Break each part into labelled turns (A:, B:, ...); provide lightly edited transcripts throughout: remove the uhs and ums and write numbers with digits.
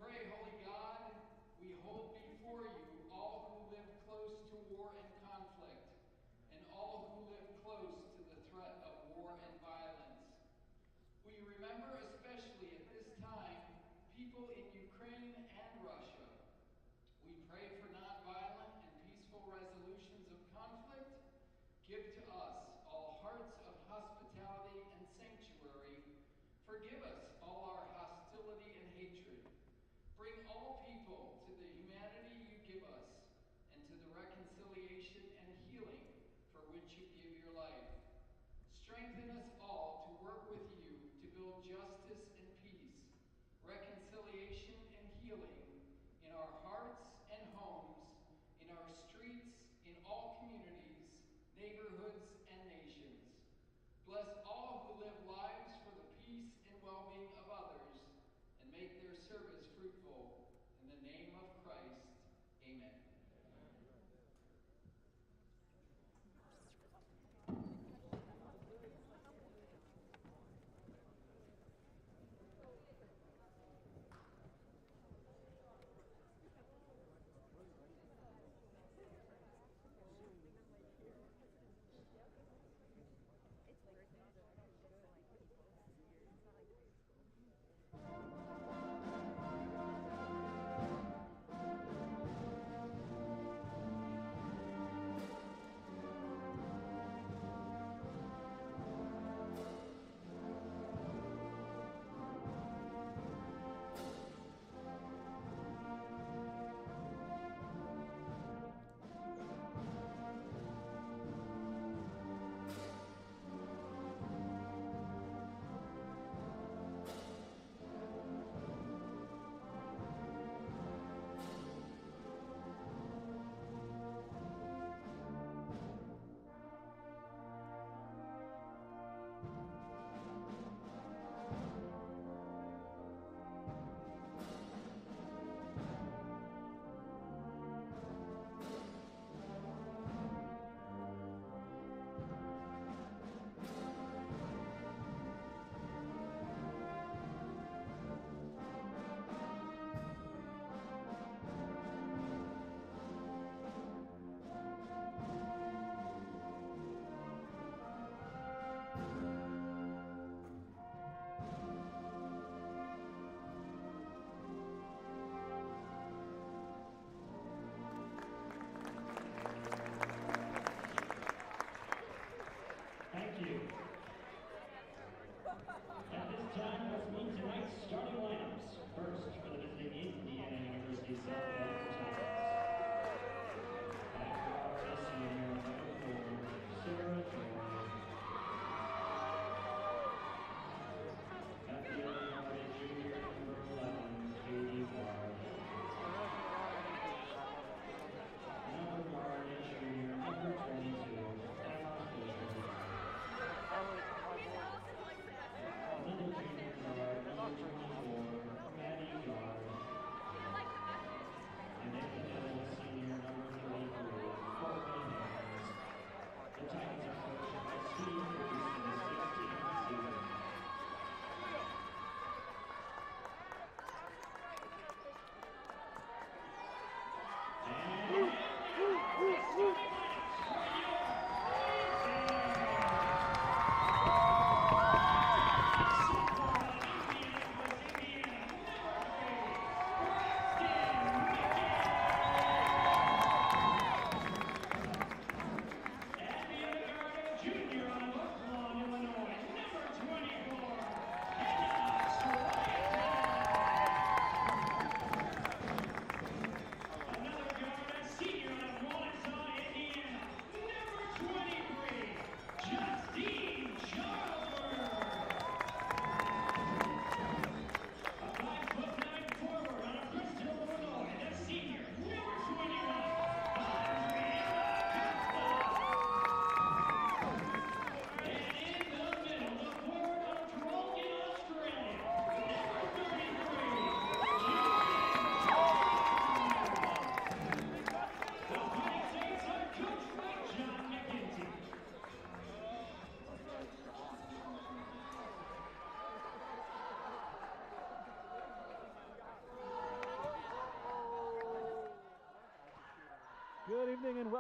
A: pray, Holy God, we hold before you all who live close to war and conflict, and all who live close to the threat of war and violence. We remember especially at this time people in Ukraine and Russia. We pray for nonviolent and peaceful resolutions of conflict. Give to us all hearts of hospitality and sanctuary. Forgive us all our hostility and hatred. Bring all people to the humanity you give us and to the reconciliation and healing for which you give your life. Strengthen us all to work with you to build justice and peace, reconciliation and healing in our hearts and homes, in our streets, in all communities, neighborhoods, and nations. Bless all who live lives for the peace and well-being of others, and make their service fruitful.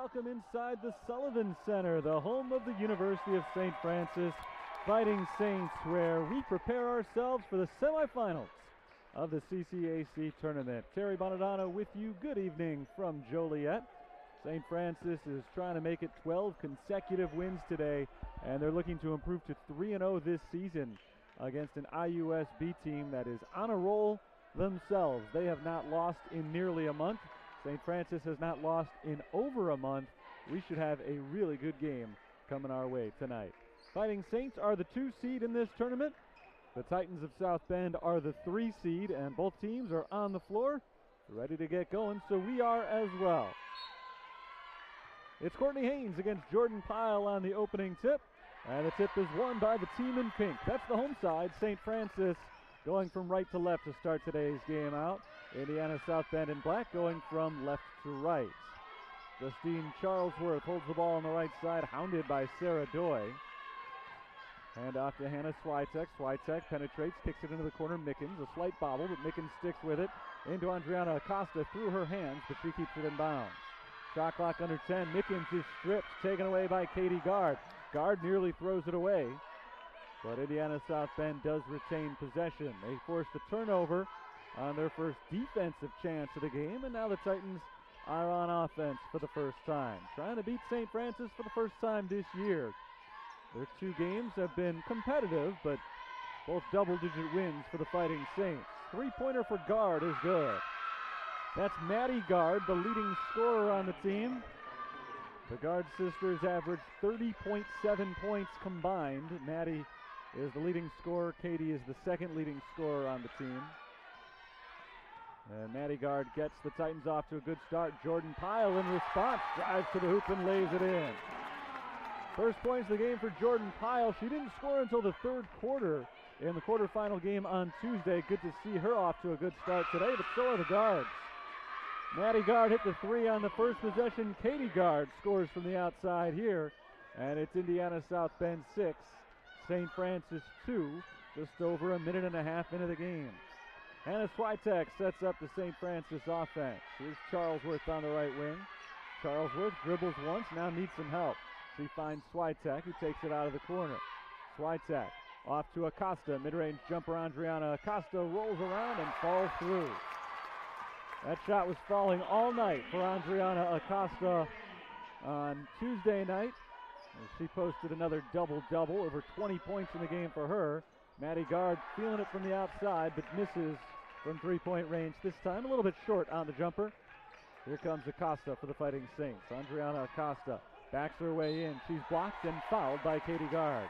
B: welcome inside the Sullivan Center, the home of the University of St. Francis Fighting Saints, where we prepare ourselves for the semifinals of the CCAC tournament. Terry Bonadonna with you. Good evening from Joliet. St. Francis is trying to make it 12 consecutive wins today, and they're looking to improve to 3-0 this season against an IUSB team that is on a roll themselves. They have not lost in nearly a month. St. Francis has not lost in over a month. We should have a really good game coming our way tonight. Fighting Saints are the 2 seed in this tournament. The Titans of South Bend are the 3 seed, and both teams are on the floor, ready to get going, so we are as well. It's Courtney Haynes against Jordan Pyle on the opening tip, and the tip is won by the team in pink. That's the home side, St. Francis, going from right to left to start today's game out. Indiana South Bend in black going from left to right. Justine Charlesworth holds the ball on the right side, hounded by Sarah Doy. Hand off to Hannah Switek. Switek penetrates, kicks it into the corner. Mickens, a slight bobble, but Mickens sticks with it. Into Andriana Acosta through her hands, but she keeps it in bounds. Shot clock under 10. Mickens is stripped, taken away by Katie Gard. Gard nearly throws it away, but Indiana South Bend does retain possession. They force the turnover on their first defensive chance of the game, and now the Titans are on offense for the first time. Trying to beat St. Francis for the first time this year. Their 2 games have been competitive, but both double-digit wins for the Fighting Saints. 3-pointer for Gard is good. That's Maddie Gard, the leading scorer on the team. The Gard sisters average 30.7 points combined. Maddie is the leading scorer. Katie is the second leading scorer on the team. And Maddie Gard gets the Titans off to a good start. Jordan Pyle in response drives to the hoop and lays it in. First points of the game for Jordan Pyle. She didn't score until the 3rd quarter in the quarterfinal game on Tuesday. Good to see her off to a good start today, but so are the Guards. Maddie Gard hit the 3 on the first possession. Katie Gard scores from the outside here, and it's Indiana South Bend 6, St. Francis 2, just over a minute and a half into the game. Hannah Switek sets up the St. Francis offense. Here's Charlesworth on the right wing. Charlesworth dribbles once, now needs some help. She finds Switek, who takes it out of the corner. Switek off to Acosta. Mid-range jumper Andriana Acosta rolls around and falls through. That shot was falling all night for Andriana Acosta on Tuesday night. She posted another double-double, over 20 points in the game for her. Maddie Gard feeling it from the outside, but misses from 3-point range this time. A little bit short on the jumper. Here comes Acosta for the Fighting Saints. Andriana Acosta backs her way in. She's blocked and fouled by Katie Gard.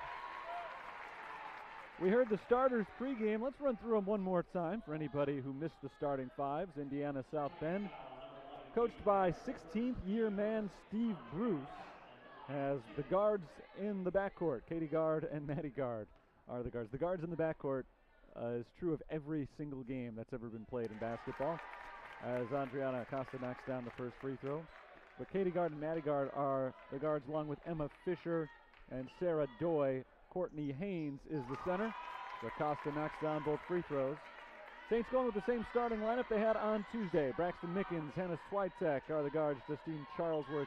B: We heard the starters pregame. Let's run through them one more time for anybody who missed the starting 5s. Indiana South Bend, coached by 16th-year man Steve Bruce, has the guards in the backcourt. Katie Gard and Maddie Gard are the guards. The guards in the backcourt is true of every single game that's ever been played in basketball, as Andriana Acosta knocks down the first free throw. But Katie Gard and Maddie Gard are the guards, along with Emma Fisher and Sarah Doy. Courtney Haynes is the center. Acosta knocks down both free throws. Saints going with the same starting lineup they had on Tuesday. Braxton Mickens, Hannah Switek are the guards. Justine Charlesworth,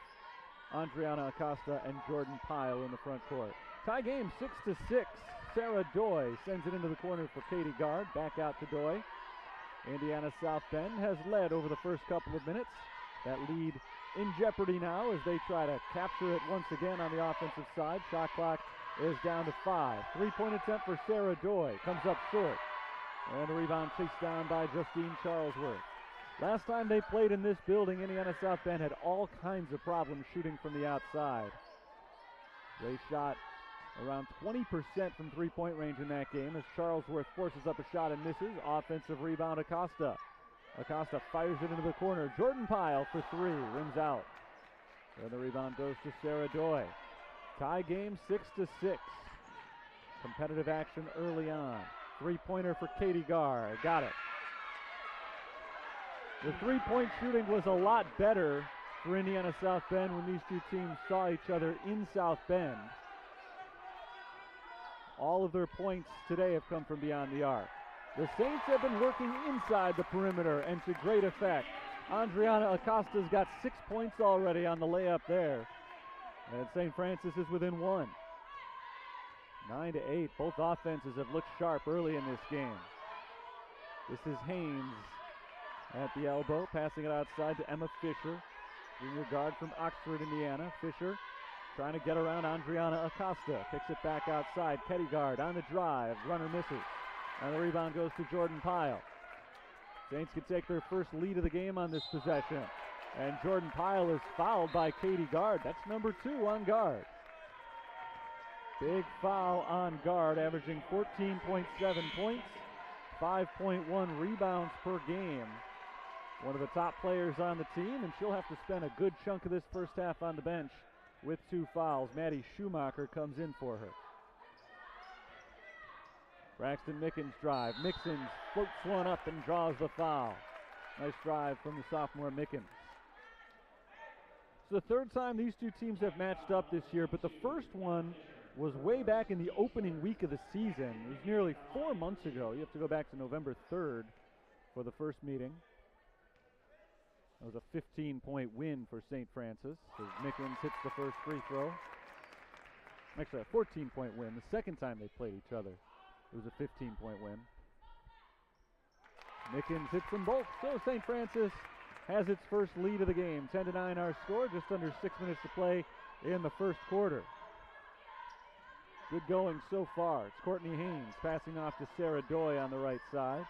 B: Andriana Acosta, and Jordan Pyle in the front court. Tie game 6-6. Sarah Doy sends it into the corner for Katie Gard. Back out to Doy. Indiana South Bend has led over the first couple of minutes. That lead in jeopardy now as they try to capture it once again on the offensive side. Shot clock is down to 5. 3-point attempt for Sarah Doy. Comes up short. And a rebound chased down by Justine Charlesworth. Last time they played in this building, Indiana South Bend had all kinds of problems shooting from the outside. They shot around 20% from 3-point range in that game as Charlesworth forces up a shot and misses. Offensive rebound, Acosta. Acosta fires it into the corner. Jordan Pyle for 3, rims out. And the rebound goes to Sarah Doy. Tie game 6-6. Competitive action early on. 3-pointer for Katie Gard. Got it. The 3-point shooting was a lot better for Indiana South Bend when these two teams saw each other in South Bend. All of their points today have come from beyond the arc. The Saints have been working inside the perimeter and to great effect. Andriana Acosta's got 6 points already on the layup there. And St. Francis is within 1. 9-8. Both offenses have looked sharp early in this game. This is Haynes at the elbow, passing it outside to Emma Fisher, junior guard from Oxford, Indiana. Fisher trying to get around Andriana Acosta. Kicks it back outside. Kettigard on the drive. Runner misses. And the rebound goes to Jordan Pyle. Saints can take their first lead of the game on this possession. And Jordan Pyle is fouled by Katie Gard. That's number 2 on Gard. Big foul on Gard, averaging 14.7 points, 5.1 rebounds per game. One of the top players on the team, and she'll have to spend a good chunk of this first half on the bench with 2 fouls. Maddie Schumacher comes in for her. Braxton Mickens drive. Mixon floats one up and draws the foul. Nice drive from the sophomore Mickens. It's the third time these two teams have matched up this year, but the first one was way back in the opening week of the season. It was nearly 4 months ago. You have to go back to November 3rd for the first meeting. That was a 15-point win for St. Francis as Mickens hits the first free throw. Actually, a 14-point win. The second time they played each other, it was a 15-point win. Mickens hits them both, so St. Francis has its first lead of the game. 10-9 our score, just under 6 minutes to play in the first quarter. Good going so far. It's Courtney Haynes passing off to Sarah Doy on the right side.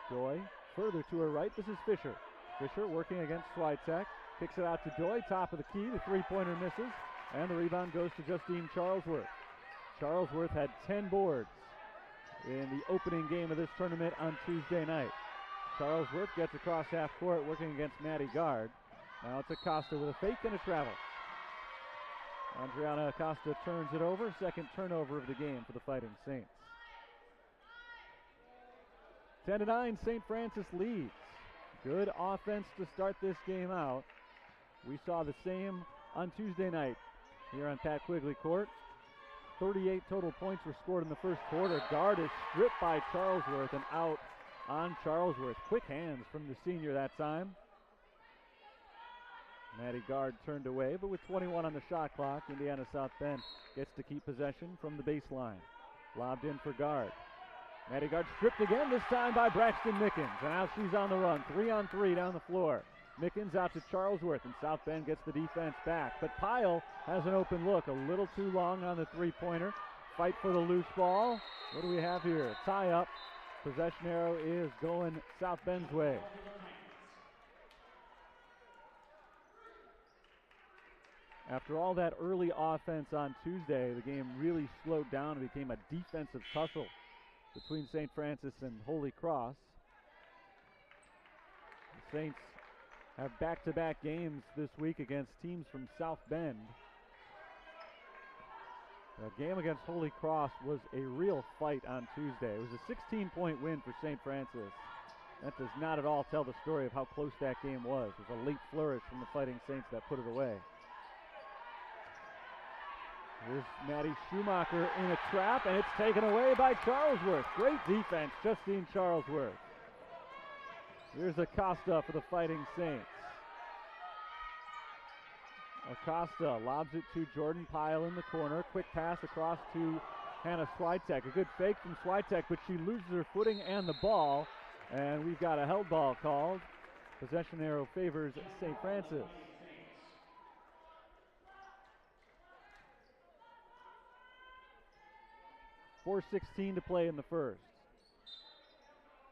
B: Doy further to her right. This is Fisher. Fisher working against Switek. Kicks it out to Doy, top of the key. The three-pointer misses, and the rebound goes to Justine Charlesworth. Charlesworth had 10 boards in the opening game of this tournament on Tuesday night. Charlesworth gets across half court working against Maddie Gard. Now it's Acosta with a fake and a travel. Andriana Acosta turns it over. Second turnover of the game for the Fighting Saints. 10-9, St. Francis leads. Good offense to start this game out. We saw the same on Tuesday night here on Pat Quigley Court. 38 total points were scored in the first quarter. Gard is stripped by Charlesworth and out on Charlesworth. Quick hands from the senior that time. Maddie Gard turned away, but with 21 on the shot clock, Indiana South Bend gets to keep possession from the baseline. Lobbed in for Gard. Maddie Gard stripped again, this time by Braxton Mickens. And now she's on the run, 3-on-3 down the floor. Mickens out to Charlesworth, and South Bend gets the defense back. But Pyle has an open look, a little too long on the three-pointer. Fight for the loose ball. What do we have here? Tie up. Possession arrow is going South Bend's way. After all that early offense on Tuesday, the game really slowed down and became a defensive tussle between St. Francis and Holy Cross. The Saints have back-to-back games this week against teams from South Bend. The game against Holy Cross was a real fight on Tuesday. It was a 16-point win for St. Francis. That does not at all tell the story of how close that game was. It was a late flourish from the Fighting Saints that put it away. Here's Maddie Schumacher in a trap, and it's taken away by Charlesworth. Great defense, Justine Charlesworth. Here's Acosta for the Fighting Saints. Acosta lobs it to Jordan Pyle in the corner. Quick pass across to Hannah Switek. A good fake from Switek, but she loses her footing and the ball, and we've got a held ball called. Possession arrow favors St. Francis. 4:16 to play in the first.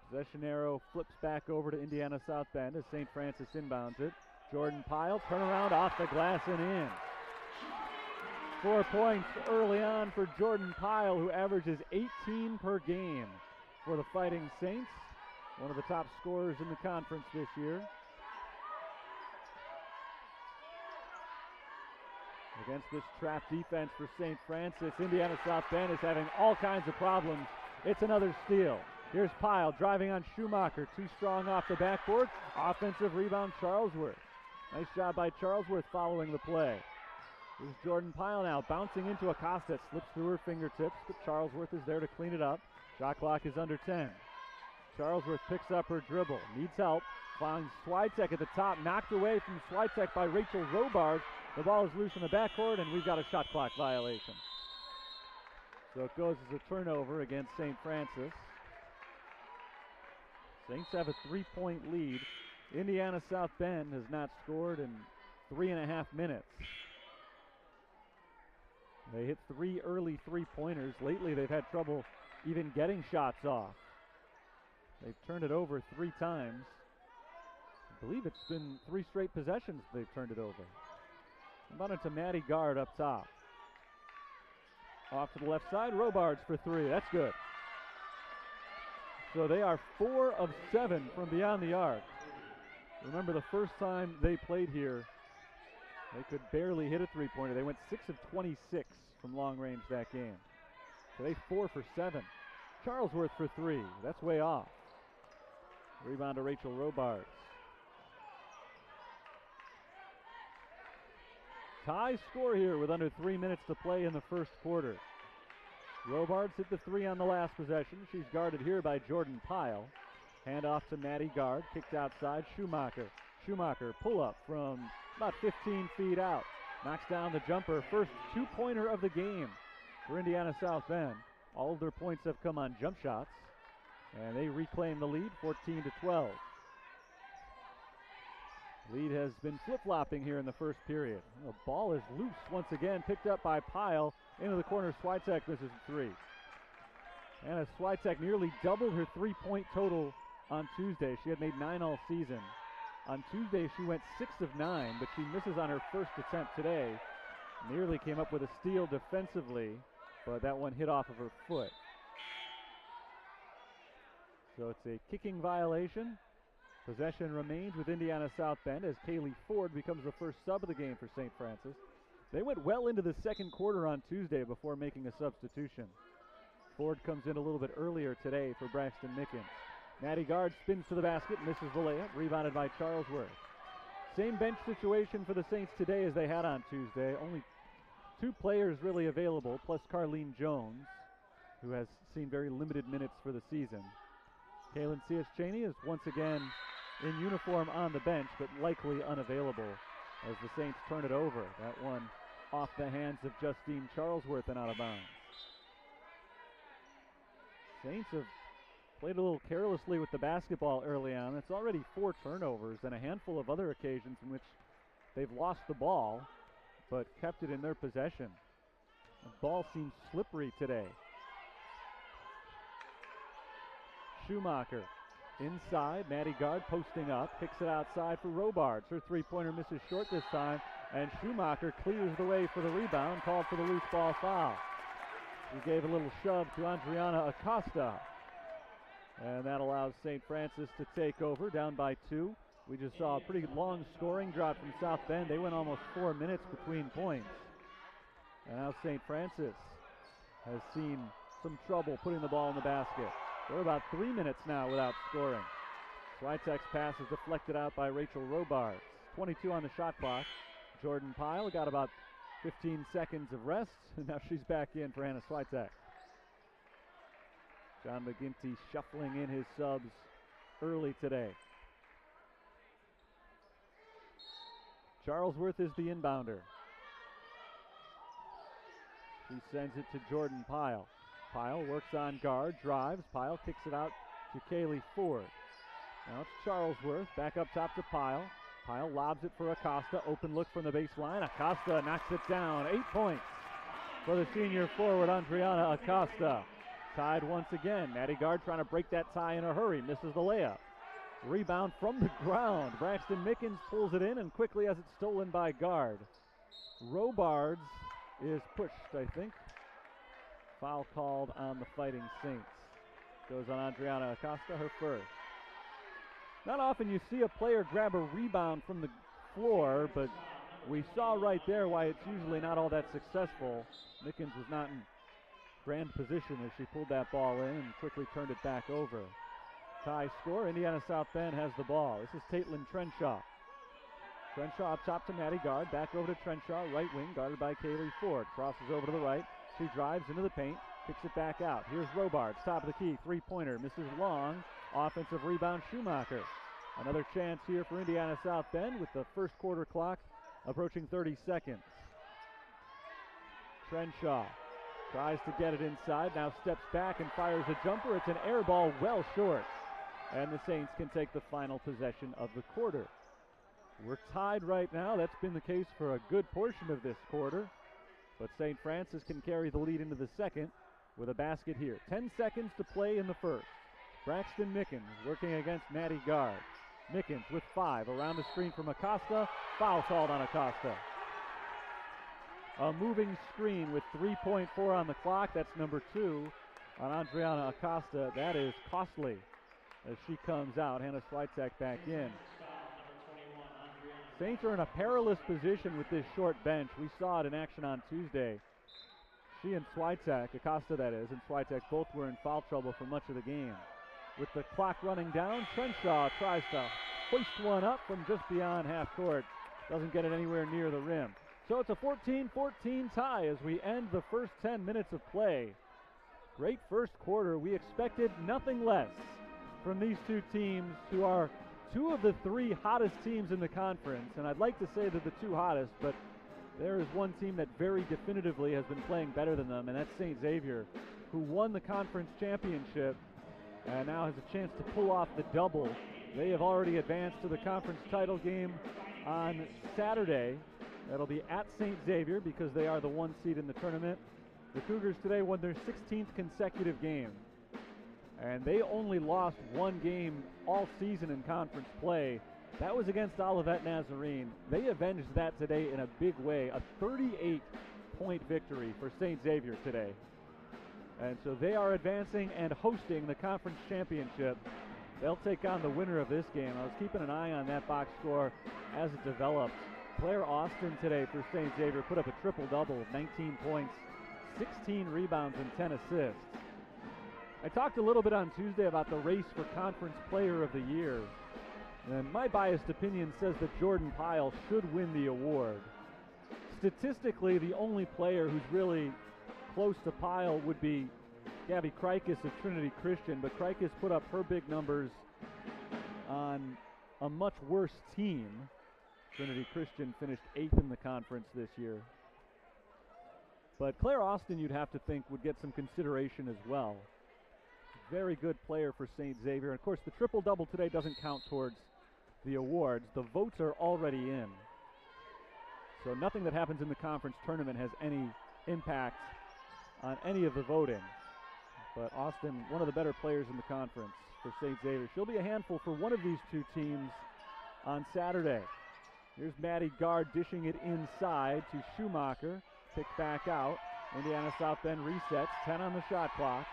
B: Possession arrow flips back over to Indiana South Bend as St. Francis inbounds it. Jordan Pyle, turnaround off the glass and in. 4 points early on for Jordan Pyle, who averages 18 per game for the Fighting Saints. One of the top scorers in the conference this year. Against this trap defense for St. Francis, Indiana South Bend is having all kinds of problems. It's another steal. Here's Pyle driving on Schumacher. Too strong off the backboard. Offensive rebound, Charlesworth. Nice job by Charlesworth following the play. Here's Jordan Pyle now bouncing into Acosta. It slips through her fingertips, but Charlesworth is there to clean it up. Shot clock is under 10. Charlesworth picks up her dribble, needs help, finds Switek at the top, knocked away from Switek by Rachel Robards. The ball is loose in the backcourt, and we've got a shot clock violation. So it goes as a turnover against St. Francis. Saints have a 3-point lead. Indiana South Bend has not scored in 3.5 minutes. They hit 3 early three-pointers. Lately they've had trouble even getting shots off. They've turned it over 3 times. I believe it's been 3 straight possessions they've turned it over. About it to Maddie Gard up top. Off to the left side, Robards for 3. That's good. So they are 4 of 7 from beyond the arc. Remember, the first time they played here, they could barely hit a three-pointer. They went 6 of 26 from long range that game. Today, 4 for 7. Charlesworth for 3. That's way off. Rebound to Rachel Robards. Tie score here with under 3 minutes to play in the first quarter. Robards hit the 3 on the last possession. She's guarded here by Jordan Pyle. Hand off to Maddie Gard, kicked outside, Schumacher. Schumacher pull up from about 15 feet out. Knocks down the jumper, first 2-pointer of the game for Indiana South Bend. All of their points have come on jump shots, and they reclaim the lead, 14-12. Lead has been flip-flopping here in the first period. The ball is loose once again, picked up by Pyle. Into the corner, Switek misses 3. Anna Switek nearly doubled her 3-point total on Tuesday. She had made 9 all season. On Tuesday, she went 6 of 9, but she misses on her first attempt today. Nearly came up with a steal defensively, but that one hit off of her foot. So it's a kicking violation. Possession remains with Indiana South Bend as Kaylee Ford becomes the first sub of the game for St. Francis. They went well into the second quarter on Tuesday before making a substitution. Ford comes in a little bit earlier today for Braxton Mickens. Maddie Gard spins to the basket, misses the layup, rebounded by Charlesworth. Same bench situation for the Saints today as they had on Tuesday. Only 2 players really available, plus Carlene Jones, who has seen very limited minutes for the season. Kaylin Cias-Chaney is once again in uniform on the bench, but likely unavailable as the Saints turn it over. That one off the hands of Justine Charlesworth and out of bounds. Saints have played a little carelessly with the basketball early on. It's already 4 turnovers and a handful of other occasions in which they've lost the ball but kept it in their possession. The ball seems slippery today. Schumacher inside, Maddie Gard posting up, kicks it outside for Robards. Her 3-pointer misses short this time, and Schumacher clears the way for the rebound, called for the loose ball foul. He gave a little shove to Andriana Acosta, and that allows St. Francis to take over, down by 2. We just saw a pretty long scoring drought from South Bend. They went almost 4 minutes between points. And now St. Francis has seen some trouble putting the ball in the basket. We're about 3 minutes now without scoring. Switek's pass is deflected out by Rachel Robards. 22 on the shot clock. Jordan Pyle got about 15 seconds of rest, and now she's back in for Hannah Switek. John McGinty shuffling in his subs early today. Charlesworth is the inbounder. She sends it to Jordan Pyle. Pyle works on guard, drives. Pyle kicks it out to Kaylee Ford. Now it's Charlesworth, back up top to Pyle. Pyle lobs it for Acosta, open look from the baseline. Acosta knocks it down, 8 points for the senior forward, Andriana Acosta. Tied once again. Maddie Gard trying to break that tie in a hurry, misses the layup. Rebound from the ground. Braxton Mickens pulls it in and quickly has it stolen by Gard. Robards is pushed, I think. Foul called on the Fighting Saints. Goes on Andriana Acosta, her first. Not often you see a player grab a rebound from the floor, but we saw right there why it's usually not all that successful. Mickens was not in grand position as she pulled that ball in and quickly turned it back over. Tie score, Indiana South Bend has the ball. This is Caitlin Trenshaw. Trenshaw up top to Maddie Gard, back over to Trenshaw, right wing, guarded by Kaylee Ford. Crosses over to the right, she drives into the paint, Kicks it back out. Here's Robards, top of the key, three-pointer, misses long. Offensive rebound, Schumacher. Another chance here for Indiana South Bend with the first quarter clock approaching 30 seconds. Trenshaw tries to get it inside, now steps back and fires a jumper. It's an air ball well short, and the Saints can take the final possession of the quarter. We're tied right now. That's been the case for a good portion of this quarter, but St. Francis can carry the lead into the second with a basket here. 10 seconds to play in the first. Braxton Mickens working against Maddie Gard. Mickens with 5 around the screen from Acosta. Foul called on Acosta. A moving screen with 3.4 on the clock. That's number 2 on Adriana Acosta. That is costly as she comes out. Hannah Switek back in. Saints are in a perilous position with this short bench. We saw it in action on Tuesday. She and Switek, Acosta that is, and Switek both were in foul trouble for much of the game. With the clock running down, Trenshaw tries to hoist one up from just beyond half court. Doesn't get it anywhere near the rim. So it's a 14-14 tie as we end the first 10 minutes of play. Great first quarter. We expected nothing less from these two teams, who are two of the 3 hottest teams in the conference. And I'd like to say they're the 2 hottest, but there is one team that very definitively has been playing better than them, and that's St. Xavier, who won the conference championship and now has a chance to pull off the double. They have already advanced to the conference title game on Saturday. That'll be at St. Xavier because they are the 1 seed in the tournament. The Cougars today won their 16th consecutive game, and they only lost 1 game all season in conference play. That was against Olivet Nazarene. They avenged that today in a big way. A 38-point victory for St. Xavier today. And so they are advancing and hosting the conference championship. They'll take on the winner of this game. I was keeping an eye on that box score as it developed. Claire Austin today for St. Xavier put up a triple-double, 19 points, 16 rebounds, and 10 assists. I talked a little bit on Tuesday about the race for Conference Player of the Year, and my biased opinion says that Jordan Pyle should win the award. Statistically, the only player who's really close to Pyle would be Gabby Krikis of Trinity Christian, but Krikis put up her big numbers on a much worse team. Trinity Christian finished 8th in the conference this year. But Claire Austin, you'd have to think, would get some consideration as well. Very good player for St. Xavier. And of course, the triple-double today doesn't count towards the awards. The votes are already in. So nothing that happens in the conference tournament has any impact on any of the voting. But Austin, one of the better players in the conference for St. Xavier. She'll be a handful for one of these 2 teams on Saturday. Here's Maddie Gard dishing it inside to Schumacher. Picked back out. Indiana South Bend resets. 10 on the shot clock.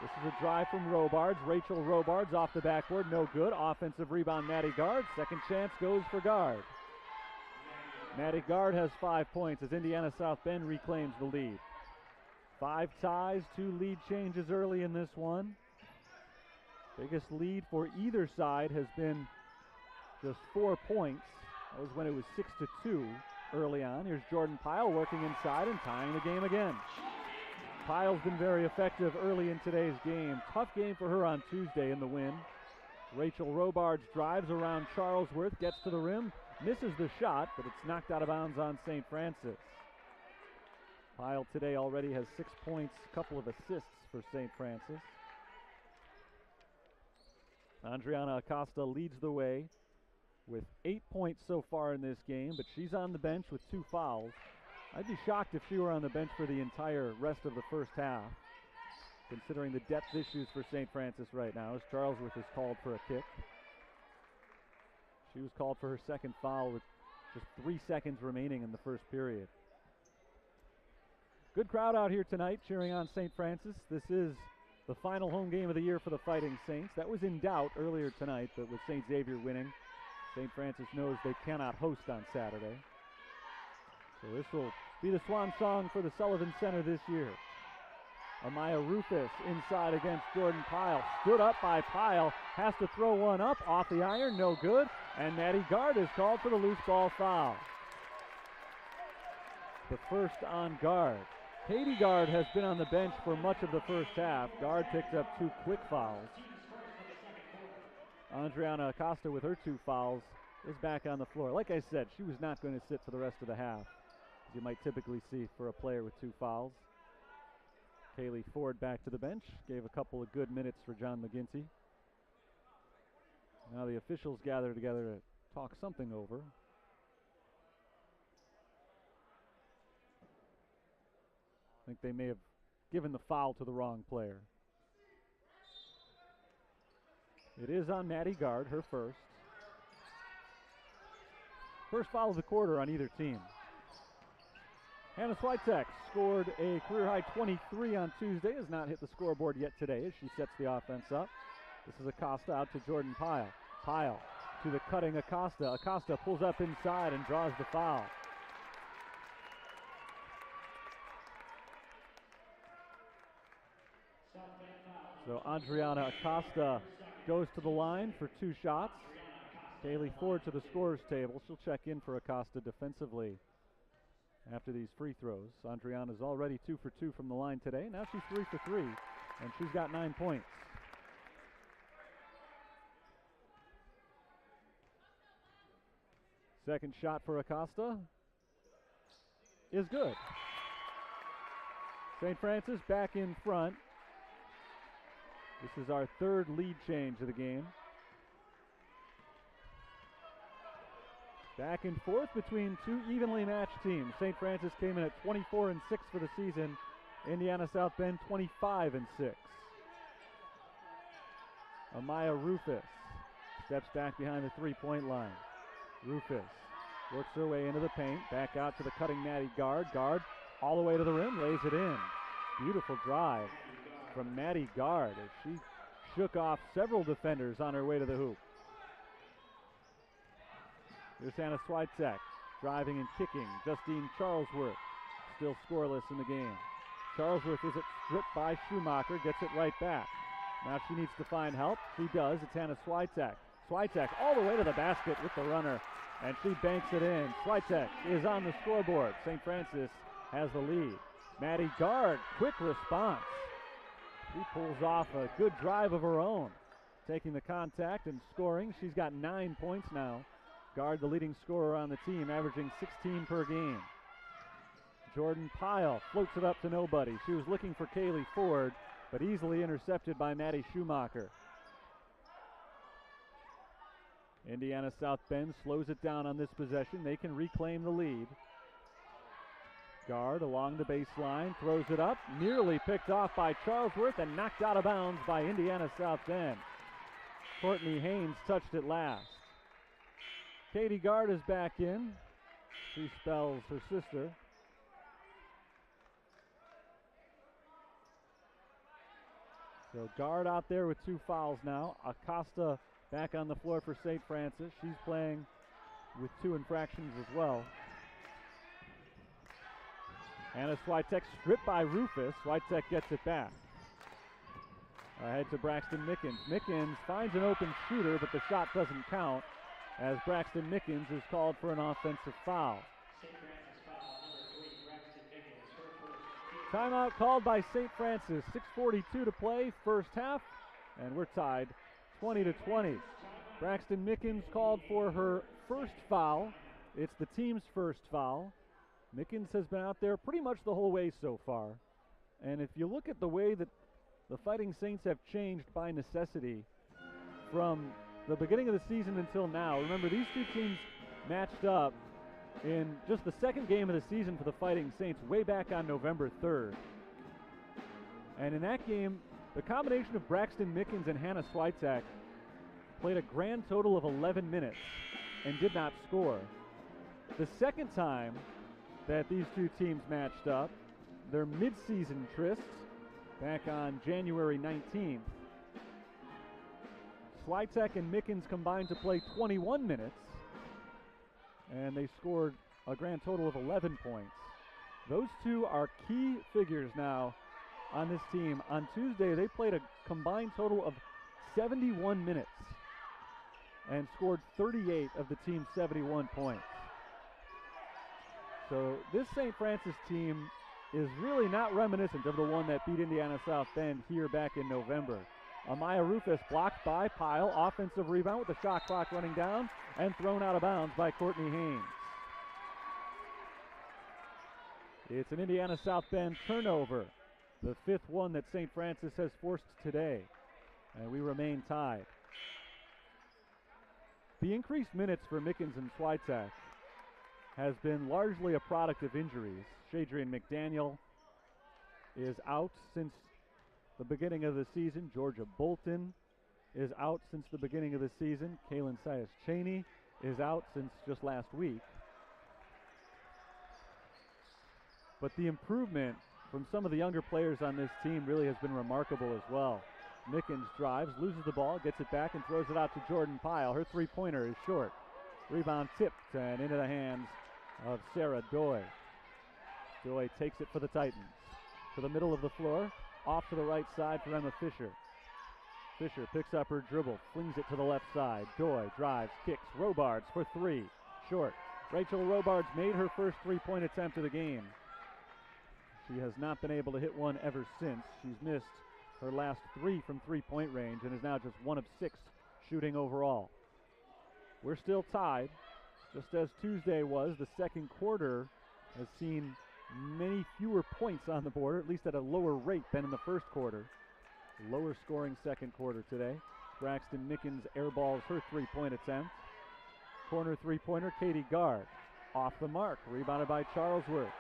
B: This is a drive from Robards. Rachel Robards off the backboard. No good. Offensive rebound, Maddie Gard. Second chance goes for Gard. Maddie Gard has 5 points as Indiana South Bend reclaims the lead. 5 ties, 2 lead changes early in this one. Biggest lead for either side has been just 4 points. That was when it was 6-2 early on. Here's Jordan Pyle working inside and tying the game again. Pyle's been very effective early in today's game. Tough game for her on Tuesday in the win. Rachel Robards drives around Charlesworth, gets to the rim, misses the shot, but it's knocked out of bounds on St. Francis. Pyle today already has 6 points, a couple of assists for St. Francis. Adriana Acosta leads the way with 8 points so far in this game, but she's on the bench with 2 fouls. I'd be shocked if she were on the bench for the entire rest of the first half, considering the depth issues for St. Francis right now, as Charlesworth is called for a kick. She was called for her second foul with just 3 seconds remaining in the first period. Good crowd out here tonight cheering on St. Francis. This is the final home game of the year for the Fighting Saints. That was in doubt earlier tonight, but with St. Xavier winning, St. Francis knows they cannot host on Saturday. So this will be the swan song for the Sullivan Center this year. Amaya Rufus inside against Jordan Pyle. Stood up by Pyle. Has to throw one up off the iron. No good. And Maddie Gard is called for the loose ball foul. The first on Gard. Katie Gard has been on the bench for much of the first half. Gard picked up 2 quick fouls. Andriana Acosta, with her 2 fouls, is back on the floor. Like I said, she was not going to sit for the rest of the half, as you might typically see for a player with 2 fouls. Kaylee Ford back to the bench, gave a couple of good minutes for John McGinty. Now the officials gather together to talk something over. I think they may have given the foul to the wrong player. It is on Maddie Gard, her first. First foul of the quarter on either team. Hannah Switek scored a career-high 23 on Tuesday, has not hit the scoreboard yet today as she sets the offense up. This is Acosta out to Jordan Pyle. Pyle to the cutting Acosta. Acosta pulls up inside and draws the foul. So Andriana Acosta goes to the line for 2 shots. Kaylee Ford to the scorer's table. She'll check in for Acosta defensively after these free throws. Andriana's already 2 for 2 from the line today. Now she's 3 for 3, and she's got 9 points. Second shot for Acosta is good. St. Francis back in front. This is our 3rd lead change of the game. Back and forth between 2 evenly matched teams. St. Francis came in at 24-6 for the season. Indiana South Bend 25-6. Amaya Rufus steps back behind the 3-point line. Rufus works her way into the paint. Back out to the cutting Maddie Gard. Gard all the way to the rim, lays it in. Beautiful drive from Maddie Gard as she shook off several defenders on her way to the hoop. Here's Hannah Switek driving and kicking. Justine Charlesworth still scoreless in the game. Charlesworth is stripped by Schumacher, gets it right back. Now she needs to find help. She does. It's Hannah Switek. Switek all the way to the basket with the runner, and she banks it in. Switek is on the scoreboard. St. Francis has the lead. Maddie Gard, quick response. She pulls off a good drive of her own, taking the contact and scoring. She's got 9 points now. Gard, the leading scorer on the team, averaging 16 per game. Jordan Pyle floats it up to nobody. She was looking for Kaylee Ford, but easily intercepted by Maddie Schumacher. Indiana South Bend slows it down on this possession. They can reclaim the lead. Gard along the baseline, throws it up, nearly picked off by Charlesworth and knocked out of bounds by Indiana South Bend. Courtney Haynes touched it last. Katie Gard is back in. She spells her sister. So Gard out there with 2 fouls now. Acosta back on the floor for St. Francis. She's playing with 2 infractions as well. Hannah Switek stripped by Rufus. Switek gets it back. Ahead to Braxton Mickens. Mickens finds an open shooter, but the shot doesn't count as Braxton Mickens is called for an offensive foul. Timeout called by St. Francis. 6:42 to play, first half, and we're tied 20-20. Braxton Mickens called for her first foul. It's the team's first foul. Mickens has been out there pretty much the whole way so far. And if you look at the way that the Fighting Saints have changed by necessity from the beginning of the season until now, remember these 2 teams matched up in just the second game of the season for the Fighting Saints way back on November 3rd. And in that game, the combination of Braxton Mickens and Hannah Switek played a grand total of 11 minutes and did not score. The second time that these 2 teams matched up, their mid-season trysts back on January 19th, Switek and Mickens combined to play 21 minutes, and they scored a grand total of 11 points. Those 2 are key figures now on this team. On Tuesday, they played a combined total of 71 minutes and scored 38 of the team's 71 points. So this St. Francis team is really not reminiscent of the one that beat Indiana South Bend here back in November. Amaya Rufus blocked by Pyle. Offensive rebound with the shot clock running down and thrown out of bounds by Courtney Haynes. It's an Indiana South Bend turnover, the 5th one that St. Francis has forced today, and we remain tied. The increased minutes for Mickens and Switek has been largely a product of injuries. Shadrian McDaniel is out since the beginning of the season. Georgia Bolton is out since the beginning of the season. Kaylin Sias-Cheney is out since just last week. But the improvement from some of the younger players on this team really has been remarkable as well. Mickens drives, loses the ball, gets it back and throws it out to Jordan Pyle. Her three-pointer is short. Rebound tipped and into the hands of Sarah Doy. Doy takes it for the Titans. To the middle of the floor, off to the right side for Emma Fisher. Fisher picks up her dribble, flings it to the left side. Doy drives, kicks, Robards for 3, short. Rachel Robards made her first three-point attempt of the game. She has not been able to hit one ever since. She's missed her last 3 from three-point range and is now just 1 of 6 shooting overall. We're still tied, just as Tuesday was. The second quarter has seen many fewer points on the board, or at least at a lower rate than in the first quarter. Lower scoring second quarter today. Braxton Mickens airballs her three-point attempt. Corner three-pointer, Katie Gard. Off the mark, rebounded by Charlesworth.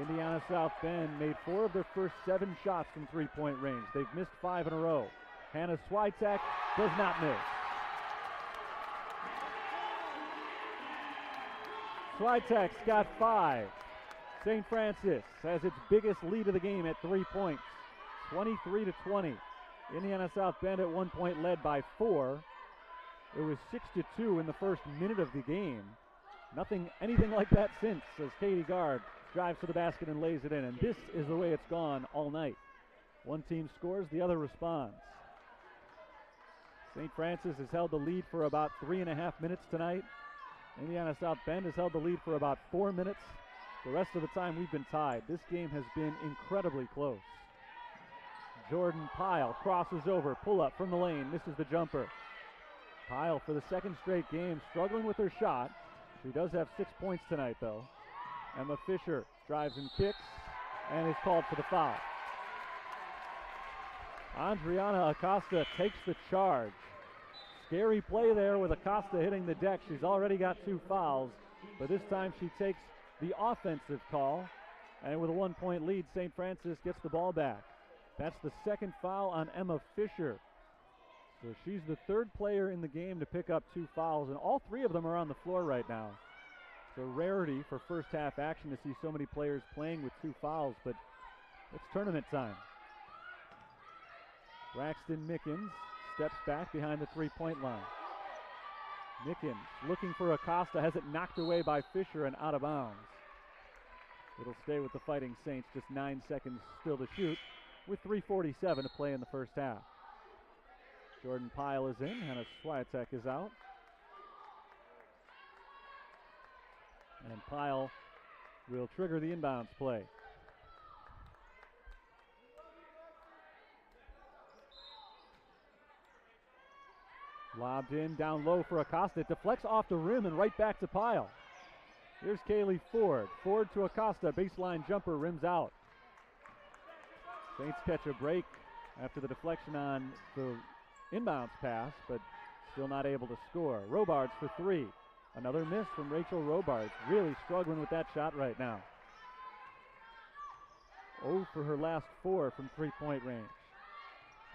B: Indiana South Bend made 4 of their first 7 shots from three-point range. They've missed 5 in a row. Hannah Switek does not miss. Switek's got 5. St. Francis has its biggest lead of the game at 3 points, 23-20. Indiana South Bend at one point led by 4. It was 6-2 in the first minute of the game. Anything like that since, as Katie Gard drives to the basket and lays it in. And this is the way it's gone all night. One team scores, the other responds. St. Francis has held the lead for about 3.5 minutes tonight. Indiana South Bend has held the lead for about 4 minutes. The rest of the time we've been tied. This game has been incredibly close. Jordan Pyle crosses over, pull up from the lane, misses the jumper. Pyle for the second straight game struggling with her shot. She does have 6 points tonight though. Emma Fisher drives and kicks and is called for the foul. Andriana Acosta takes the charge. Scary play there with Acosta hitting the deck. She's already got 2 fouls, but this time she takes the offensive call, and with a 1-point lead, St. Francis gets the ball back. That's the second foul on Emma Fisher. So she's the 3rd player in the game to pick up 2 fouls, and all 3 of them are on the floor right now. It's a rarity for first half action to see so many players playing with 2 fouls, but it's tournament time. Braxton Mickens steps back behind the 3-point line. Mickens looking for Acosta, has it knocked away by Fisher and out of bounds. It'll stay with the Fighting Saints, just 9 seconds still to shoot with 3:47 to play in the first half. Jordan Pyle is in, Hannah Switek is out. And Pyle will trigger the inbounds play. Lobbed in, down low for Acosta. It deflects off the rim and right back to Pyle. Here's Kaylee Ford. Ford to Acosta, baseline jumper, rims out. Saints catch a break after the deflection on the inbounds pass, but still not able to score. Robards for 3. Another miss from Rachel Robards. Really struggling with that shot right now. 0 for her last 4 from three-point range.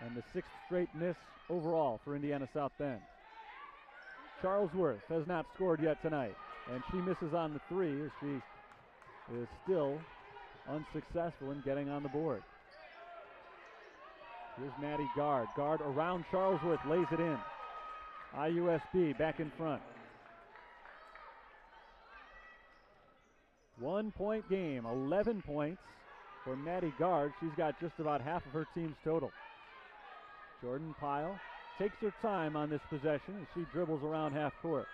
B: And the 6th straight miss overall for Indiana South Bend. Charlesworth has not scored yet tonight, and she misses on the 3 as she is still unsuccessful in getting on the board. Here's Maddie Gard. Gard around Charlesworth, lays it in. IUSB back in front. 1-point game, 11 points for Maddie Gard. She's got just about half of her team's total. Jordan Pyle takes her time on this possession as she dribbles around half court.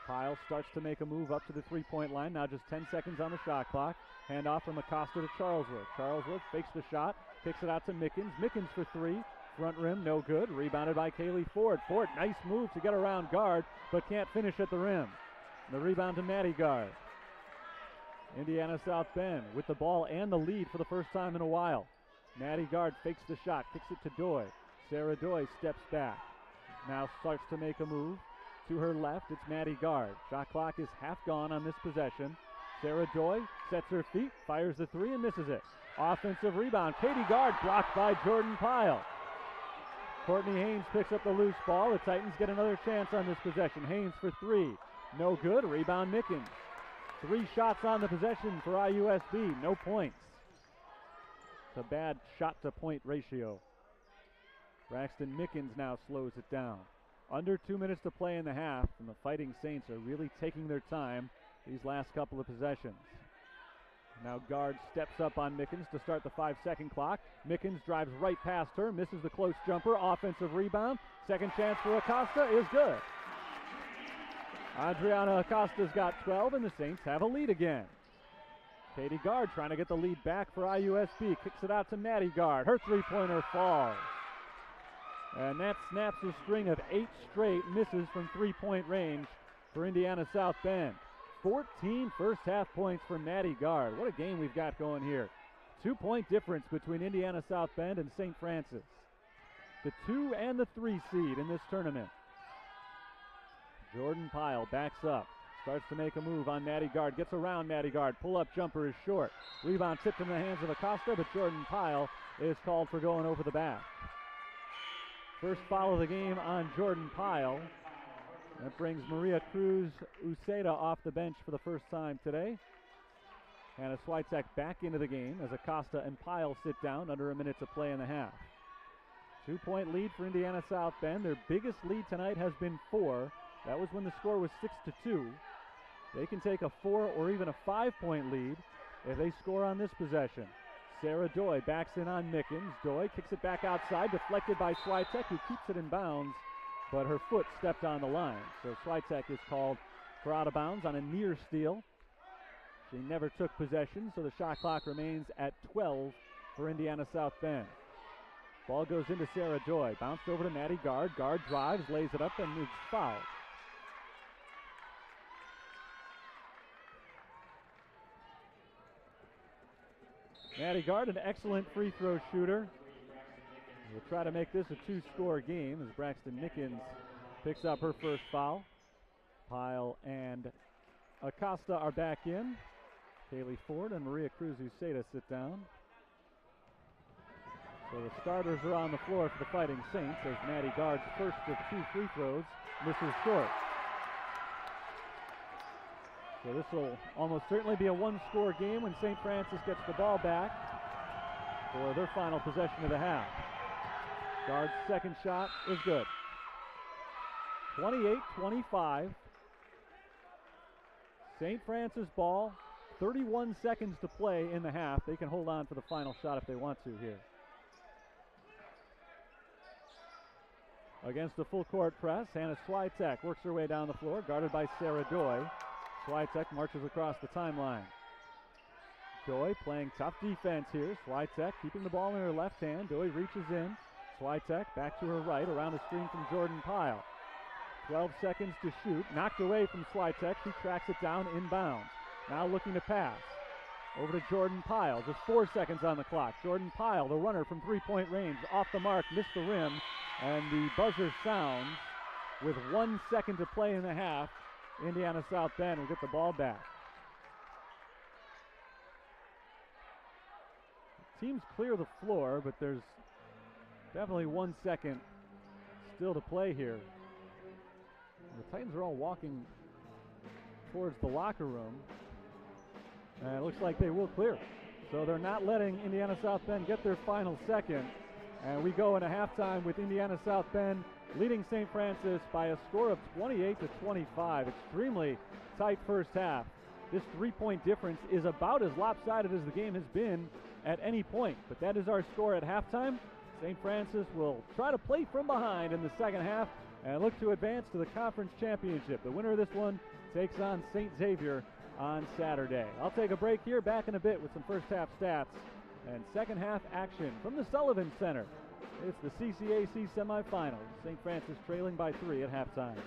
B: Pyle starts to make a move up to the three-point line. Now just 10 seconds on the shot clock. Handoff from Acosta to Charlesworth. Charlesworth fakes the shot, kicks it out to Mickens. Mickens for three. Front rim, no good. Rebounded by Kaylee Ford. Ford, nice move to get around guard, but can't finish at the rim. The rebound to Maddie Guard. Indiana South Bend with the ball and the lead for the first time in a while. Maddie Guard fakes the shot, kicks it to Doy. Sarah Doy steps back. Now starts to make a move. To her left, it's Maddie Guard. Shot clock is half gone on this possession. Sarah Doy sets her feet, fires the three, and misses it. Offensive rebound. Katie Guard blocked by Jordan Pyle. Courtney Haynes picks up the loose ball. The Titans get another chance on this possession. Haynes for three. No good. Rebound Mickens. 3 shots on the possession for IUSB. No points. It's a bad shot-to-point ratio. Braxton Mickens now slows it down. Under 2 minutes to play in the half, and the Fighting Saints are really taking their time these last couple of possessions. Now Guard steps up on Mickens to start the 5-second clock. Mickens drives right past her, misses the close jumper. Offensive rebound. Second chance for Acosta is good. Adriana Acosta's got 12, and the Saints have a lead again. Katie Guard trying to get the lead back for IUSB. Kicks it out to Maddie Guard. Her three-pointer falls. And that snaps a string of 8 straight misses from three-point range for Indiana South Bend. 14 first-half points for Maddie Guard. What a game we've got going here. 2-point difference between Indiana South Bend and St. Francis. The 2 and the 3 seed in this tournament. Jordan Pyle backs up. Starts to make a move on Maddie Guard. Gets around Maddie Guard. Pull-up jumper is short. Rebound tipped in the hands of Acosta, but Jordan Pyle is called for going over the back. First foul of the game on Jordan Pyle. That brings Maria Cruz Uceda off the bench for the first time today. Hannah Switek back into the game as Acosta and Pyle sit down under a minute to play in the half. 2-point lead for Indiana South Bend. Their biggest lead tonight has been 4. That was when the score was 6-2. They can take a 4 or even a 5-point lead if they score on this possession. Sarah Doy backs in on Mickens. Doy kicks it back outside, deflected by Switek, who keeps it in bounds, but her foot stepped on the line. So Switek is called for out of bounds on a near steal. She never took possession, so the shot clock remains at 12 for Indiana South Bend. Ball goes into Sarah Doy. Bounced over to Maddie Guard. Guard drives, lays it up, and is fouled. Maddie Guard, an excellent free throw shooter. We'll try to make this a 2-score game as Braxton Mickens picks up her first foul. Pyle and Acosta are back in. Kaylee Ford and Maria Cruz Uceda sit down. So the starters are on the floor for the Fighting Saints as Maddie Guard's first of 2 free throws misses short. So this will almost certainly be a 1-score game when St. Francis gets the ball back for their final possession of the half. Guard's second shot is good. 28-25. St. Francis ball, 31 seconds to play in the half. They can hold on for the final shot if they want to here. Against the full court press, Hannah Switek works her way down the floor, guarded by Sarah Doy. Switek marches across the timeline. Doy playing tough defense here. Switek keeping the ball in her left hand. Doy reaches in. Switek back to her right around a screen from Jordan Pyle. 12 seconds to shoot. Knocked away from Switek. She tracks it down inbounds. Now looking to pass. Over to Jordan Pyle. Just 4 seconds on the clock. Jordan Pyle, the runner from three-point range. Off the mark, missed the rim. And the buzzer sounds with 1 second to play in the half. Indiana South Bend will get the ball back. Teams clear the floor, but there's definitely 1 second still to play here. The Titans are all walking towards the locker room. And it looks like they will clear. So they're not letting Indiana South Bend get their final second. And we go into halftime with Indiana South Bend leading St. Francis by a score of 28-25. Extremely tight first half. This 3-point difference is about as lopsided as the game has been at any point. But that is our score at halftime. St. Francis will try to play from behind in the second half and look to advance to the conference championship. The winner of this one takes on St. Xavier on Saturday. I'll take a break here, back in a bit with some first half stats and second half action from the Sullivan Center. It's the CCAC semifinals. St. Francis trailing by 3 at halftime.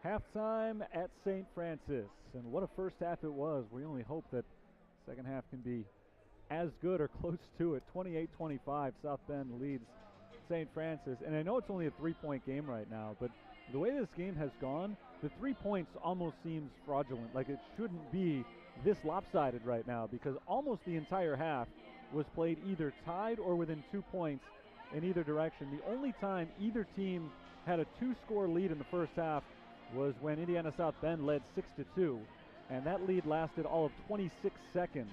B: Halftime at St. Francis, and what a first half it was. We only hope that second half can be as good or close to it. 28-25, South Bend leads St. Francis, and I know it's only a 3-point game right now, but the way this game has gone, the 3 points almost seems fraudulent, like it shouldn't be this lopsided right now, because almost the entire half was played either tied or within 2 points in either direction. The only time either team had a 2-score lead in the first half was when Indiana South Bend led 6-2, and that lead lasted all of 26 seconds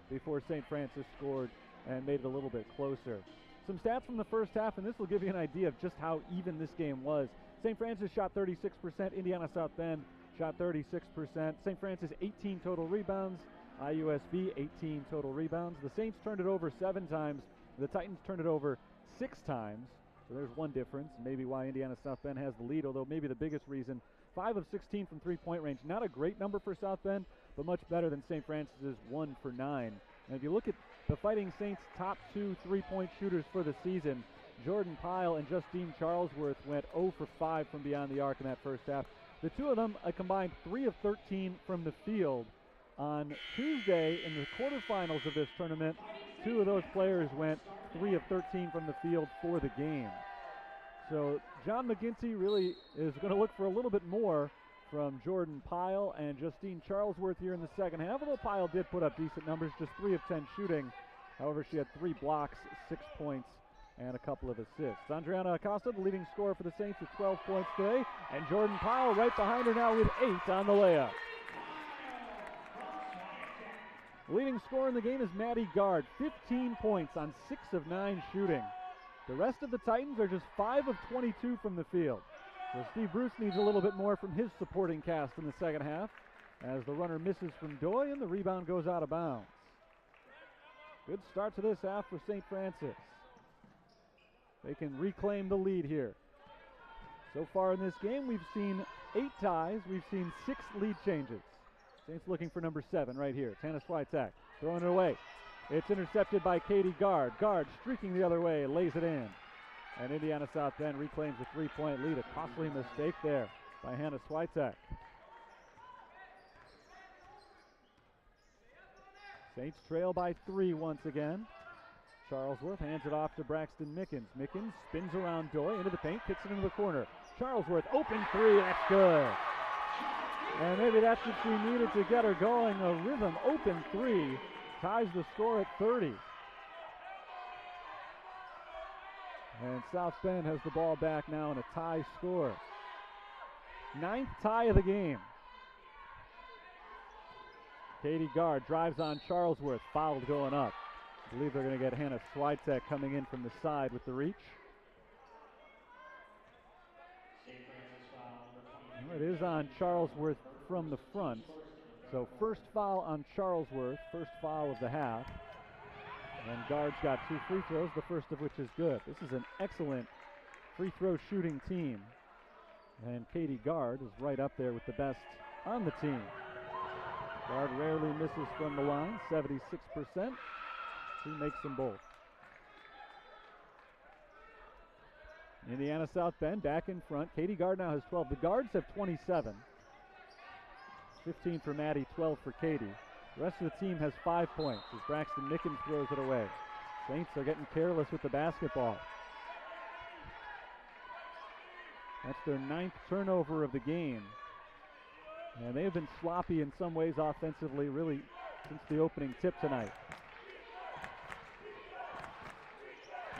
B: before St. Francis scored and made it a little bit closer. Some stats from the first half, and this will give you an idea of just how even this game was. St. Francis shot 36%, Indiana South Bend shot 36%. St. Francis 18 total rebounds, IUSB 18 total rebounds. The Saints turned it over 7 times, the Titans turned it over 6 times. So there's one difference, maybe why Indiana South Bend has the lead, although maybe the biggest reason, 5 of 16 from 3-point range. Not a great number for South Bend, but much better than St. Francis's 1 for 9. And if you look at the Fighting Saints' top 2 3-point shooters for the season, Jordan Pyle and Justine Charlesworth went 0 for 5 from beyond the arc in that first half. The two of them a combined 3 of 13 from the field. On Tuesday in the quarterfinals of this tournament, 2 of those players went 3 of 13 from the field for the game. So John McGinty really is going to look for a little bit more from Jordan Pyle and Justine Charlesworth here in the second half, although Pyle did put up decent numbers, just 3 of 10 shooting. However, she had 3 blocks, 6 points, and a couple of assists. Andriana Acosta, the leading scorer for the Saints, with 12 points today, and Jordan Pyle right behind her now with 8 on the layup. The leading scorer in the game is Maddie Gard, 15 points on 6 of 9 shooting. The rest of the Titans are just 5 of 22 from the field. So Steve Bruce needs a little bit more from his supporting cast in the second half, as the runner misses from Doy and the rebound goes out of bounds. Good start to this half for St. Francis. They can reclaim the lead here. So far in this game, we've seen 8 ties. We've seen 6 lead changes. Saints looking for number 7 right here. It's Hannah Switek throwing it away. It's intercepted by Katie Gard. Gard streaking the other way, lays it in. And Indiana South Bend reclaims a 3-point lead. A costly mistake there by Hannah Switek. Saints trail by 3 once again. Charlesworth hands it off to Braxton Mickens. Mickens spins around Doy into the paint, kicks it into the corner. Charlesworth, open 3, that's good. And maybe that's what she needed to get her going. A rhythm, open 3, ties the score at 30. And South Bend has the ball back now in a tie score. 9th tie of the game. Katie Gard drives on Charlesworth, fouled going up. I believe they're going to get Hannah Switek coming in from the side with the reach. Well, it is on Charlesworth from the front. So first foul on Charlesworth, first foul of the half. And Gard's got 2 free throws, the first of which is good. This is an excellent free throw shooting team. And Katie Gard is right up there with the best on the team. Gard rarely misses from the line, 76%. She makes them both. Indiana South Bend back in front. Katie Gard now has 12. The Guards have 27. 15 for Maddie, 12 for Katie. The rest of the team has 5 points as Braxton Mickens throws it away. Saints are getting careless with the basketball. That's their 9th turnover of the game. And they have been sloppy in some ways offensively, really, since the opening tip tonight.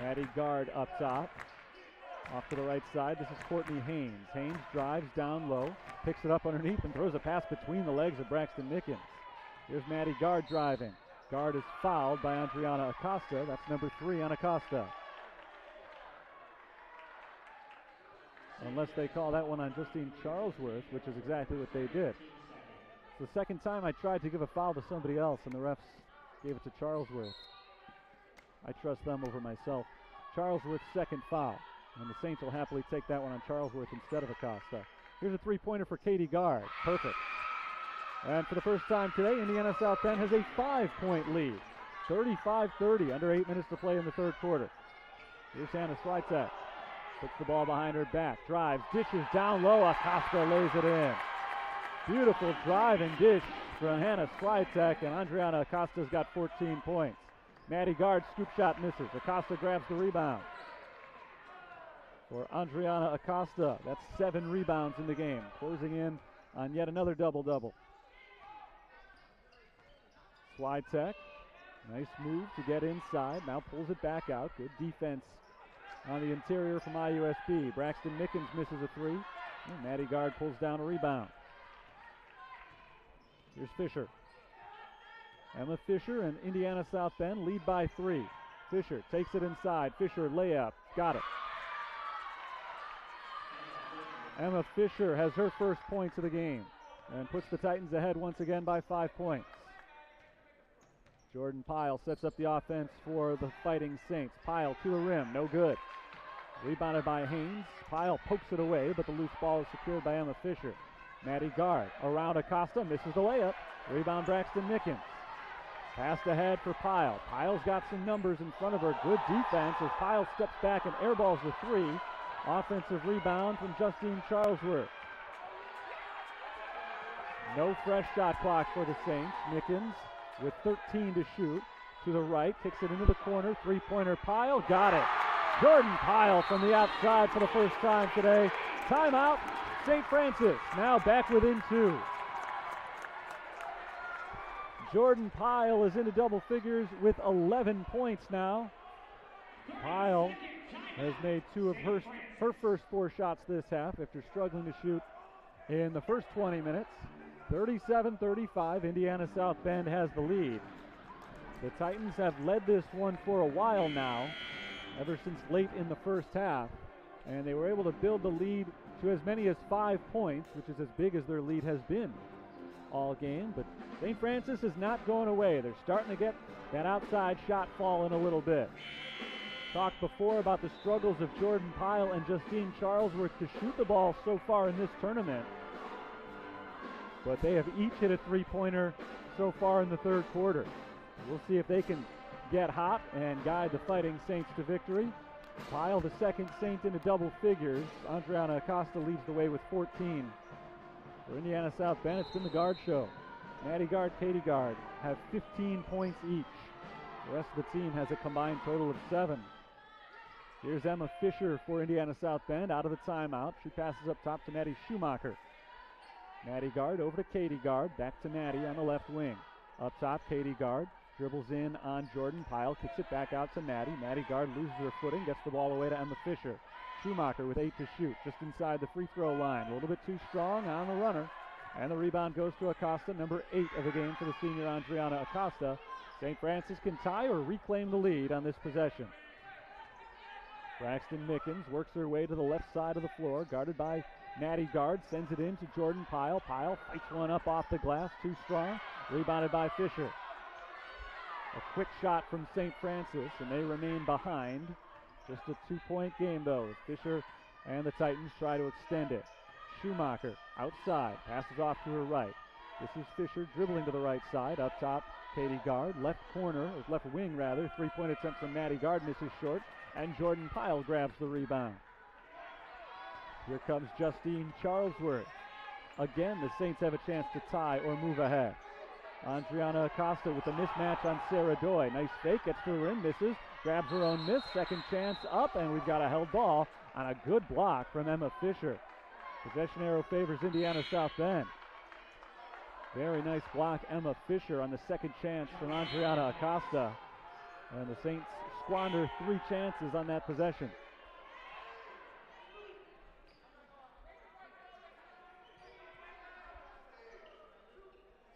B: Maddie Gard up top. Off to the right side, this is Courtney Haynes. Haynes drives down low, picks it up underneath, and throws a pass between the legs of Braxton Mickens. Here's Maddie Gard driving. Gard is fouled by Andriana Acosta. That's number 3 on Acosta. Unless they call that one on Justine Charlesworth, which is exactly what they did. It's the second time I tried to give a foul to somebody else, and the refs gave it to Charlesworth. I trust them over myself. Charlesworth's second foul, and the Saints will happily take that one on Charlesworth instead of Acosta. Here's a 3-pointer for Katie Gard. Perfect. And for the first time today, Indiana South Bend has a 5-point lead. 35-30, under 8 minutes to play in the third quarter. Here's Hannah Switek. Puts the ball behind her back. Drives, dishes down low. Acosta lays it in. Beautiful drive and dish from Hannah Swiatek, and Andriana Acosta's got 14 points. Maddie Gard, scoop shot misses. Acosta grabs the rebound. For Andriana Acosta, that's 7 rebounds in the game, closing in on yet another double-double. Swiatek, nice move to get inside, now pulls it back out. Good defense on the interior from IUSB. Braxton Mickens misses a 3. And Maddie Gard pulls down a rebound. Here's Fisher. Emma Fisher and Indiana South Bend lead by 3. Fisher takes it inside. Fisher layup. Got it. Emma Fisher has her first points of the game and puts the Titans ahead once again by 5 points. Jordan Pyle sets up the offense for the Fighting Saints. Pyle to the rim, no good. Rebounded by Haynes. Pyle pokes it away, but the loose ball is secured by Emma Fisher. Maddie Gard around Acosta, misses the layup. Rebound Braxton Mickens. Passed ahead for Pyle. Pyle's got some numbers in front of her. Good defense as Pyle steps back and airballs the 3. Offensive rebound from Justine Charlesworth. No fresh shot clock for the Saints. Mickens with 13 to shoot. To the right, kicks it into the corner. 3-pointer Pyle, got it. Jordan Pyle from the outside for the first time today. Timeout, St. Francis, now back within 2. Jordan Pyle is into double figures with 11 points now. Pyle has made 2 of her first 4 shots this half after struggling to shoot in the first 20 minutes. 37-35, Indiana South Bend has the lead. The Titans have led this one for a while now, ever since late in the first half, and they were able to build the lead to as many as 5 points, which is as big as their lead has been all game. But St. Francis is not going away. They're starting to get that outside shot falling a little bit. Talked before about the struggles of Jordan Pyle and Justine Charlesworth to shoot the ball so far in this tournament, but they have each hit a 3-pointer so far in the third quarter. We'll see if they can get hot and guide the Fighting Saints to victory. Pyle, the second Saint into double figures. Andriana Acosta leads the way with 14. For Indiana South Bend, it's been the guard show. Maddie Gard, Katie Gard have 15 points each. The rest of the team has a combined total of 7. Here's Emma Fisher for Indiana South Bend out of the timeout. She passes up top to Maddie Schumacher. Maddie Gard over to Katie Gard, back to Maddie on the left wing. Up top, Katie Gard dribbles in on Jordan Pyle, kicks it back out to Maddie. Maddie Gard loses her footing, gets the ball away to Emma Fisher. Schumacher with 8 to shoot, just inside the free throw line. A little bit too strong on the runner. And the rebound goes to Acosta, number 8 of the game for the senior Andriana Acosta. St. Francis can tie or reclaim the lead on this possession. Braxton Mickens works her way to the left side of the floor, guarded by Maddie Gard, sends it in to Jordan Pyle. Pyle fights one up off the glass, too strong. Rebounded by Fisher. A quick shot from St. Francis, and they remain behind. Just a 2-point game, though, as Fisher and the Titans try to extend it. Schumacher outside, passes off to her right. This is Fisher dribbling to the right side. Up top, Katie Gard, left corner, or left wing rather. 3-point attempt from Maddie Gard, misses short, and Jordan Pyle grabs the rebound. Here comes Justine Charlesworth. Again, the Saints have a chance to tie or move ahead. Andriana Acosta with a mismatch on Sarah Doy. Nice fake, gets to the rim, misses, grabs her own miss. Second chance up, and we've got a held ball on a good block from Emma Fisher. Possession arrow favors Indiana South Bend. Very nice block, Emma Fisher, on the second chance from Andriana Acosta. And the Saints squander 3 chances on that possession.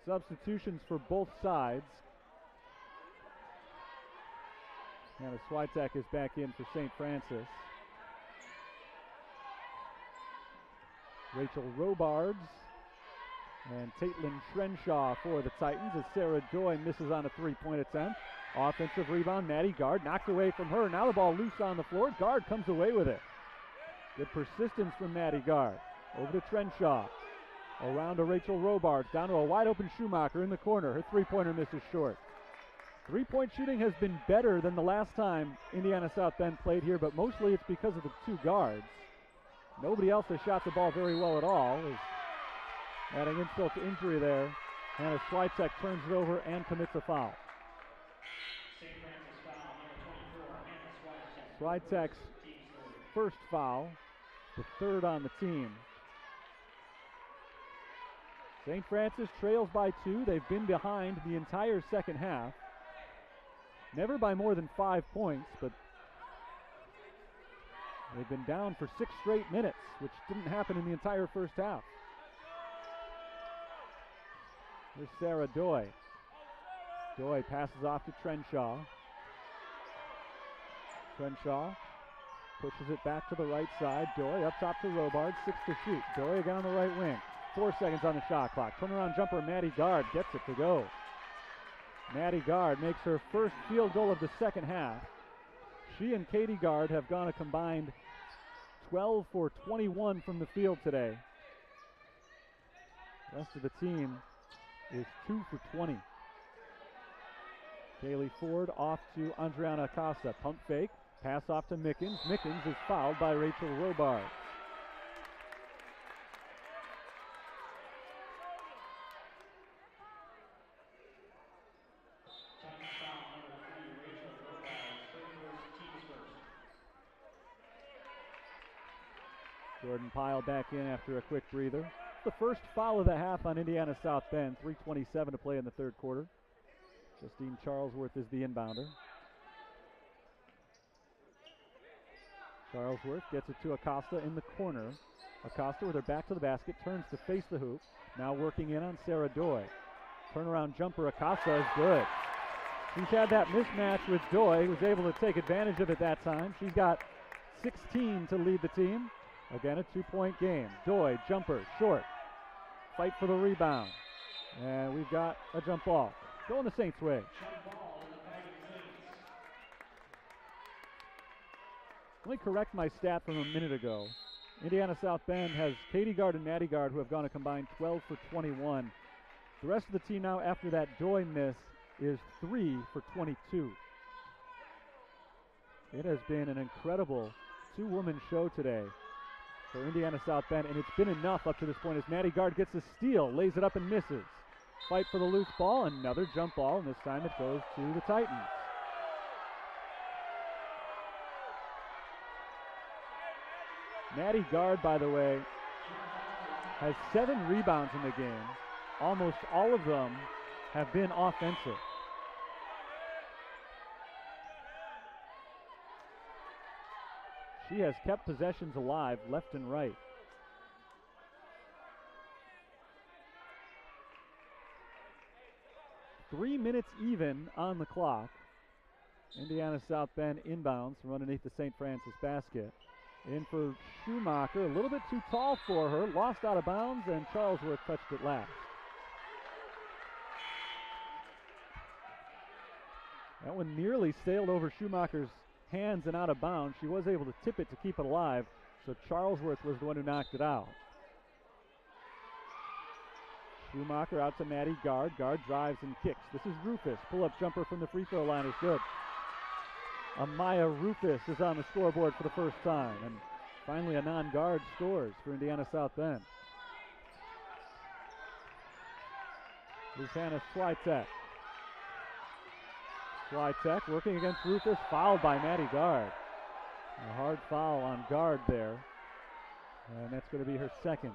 B: Substitutions for both sides. Hannah Swiatek is back in for St. Francis. Rachel Robards and Caitlin Trenshaw for the Titans as Sarah Doy misses on a 3-point attempt. Offensive rebound, Maddie Gard knocked away from her. Now the ball loose on the floor. Gard comes away with it. Good persistence from Maddie Gard. Over to Trenshaw. Around to Rachel Robards. Down to a wide open Schumacher in the corner. Her 3-pointer misses short. Three-point shooting has been better than the last time Indiana South Bend played here, but mostly it's because of the two guards. Nobody else has shot the ball very well at all. Adding insult to injury there. Hannah Switek turns it over and commits a foul. Switek's first foul, the third on the team. St. Francis trails by 2. They've been behind the entire second half. Never by more than 5 points, but they've been down for 6 straight minutes, which didn't happen in the entire first half. Here's Sarah Doy. Doy passes off to Trenshaw. Trenshaw pushes it back to the right side. Doy up top to Robard, 6 to shoot. Doy again on the right wing. 4 seconds on the shot clock. Turnaround jumper, Maddie Gard gets it to go. Maddie Gard makes her first field goal of the second half. She and Katie Gard have gone a combined 12 for 21 from the field today. The rest of the team is 2 for 20. Kaylee Ford off to Andriana Acosta. Pump fake. Pass off to Mickens. Mickens is fouled by Rachel Robard. Jordan Pyle back in after a quick breather. The first foul of the half on Indiana South Bend. 3:27 to play in the third quarter. Justine Charlesworth is the inbounder. Charlesworth gets it to Acosta in the corner. Acosta with her back to the basket, turns to face the hoop. Now working in on Sarah Doy. Turnaround jumper, Acosta is good. She's had that mismatch with Doy, who was able to take advantage of it that time. She's got 16 to lead the team. Again, a 2-point game. Doy, jumper, short. Fight for the rebound. And we've got a jump ball. Going the Saints' way. Let me correct my stat from a minute ago. Indiana South Bend has Katie Gard and Maddie Gard, who have gone a combined 12 for 21. The rest of the team now, after that Doy miss, is 3 for 22. It has been an incredible two-woman show today for Indiana South Bend, and it's been enough up to this point as Maddie Gard gets a steal, lays it up and misses. Fight for the loose ball, another jump ball, and this time it goes to the Titans. Maddie Gard, by the way, has 7 rebounds in the game. Almost all of them have been offensive. She has kept possessions alive left and right. Three minutes even on the clock. Indiana South Bend inbounds from underneath the St. Francis basket. In for Schumacher, a little bit too tall for her, lost out of bounds, and Charlesworth touched it last. That one nearly sailed over Schumacher's hands and out of bounds. She was able to tip it to keep it alive, so Charlesworth was the one who knocked it out. Schumacher out to Maddie Gard. Gard drives and kicks. This is Rufus. Pull-up jumper from the free throw line is good. Amaya Rufus is on the scoreboard for the first time, and finally a non-guard scores for Indiana South Bend. Here's Hannah Switek. Switek working against Rufus, fouled by Maddie Gard. A hard foul on Gard there, and that's going to be her second.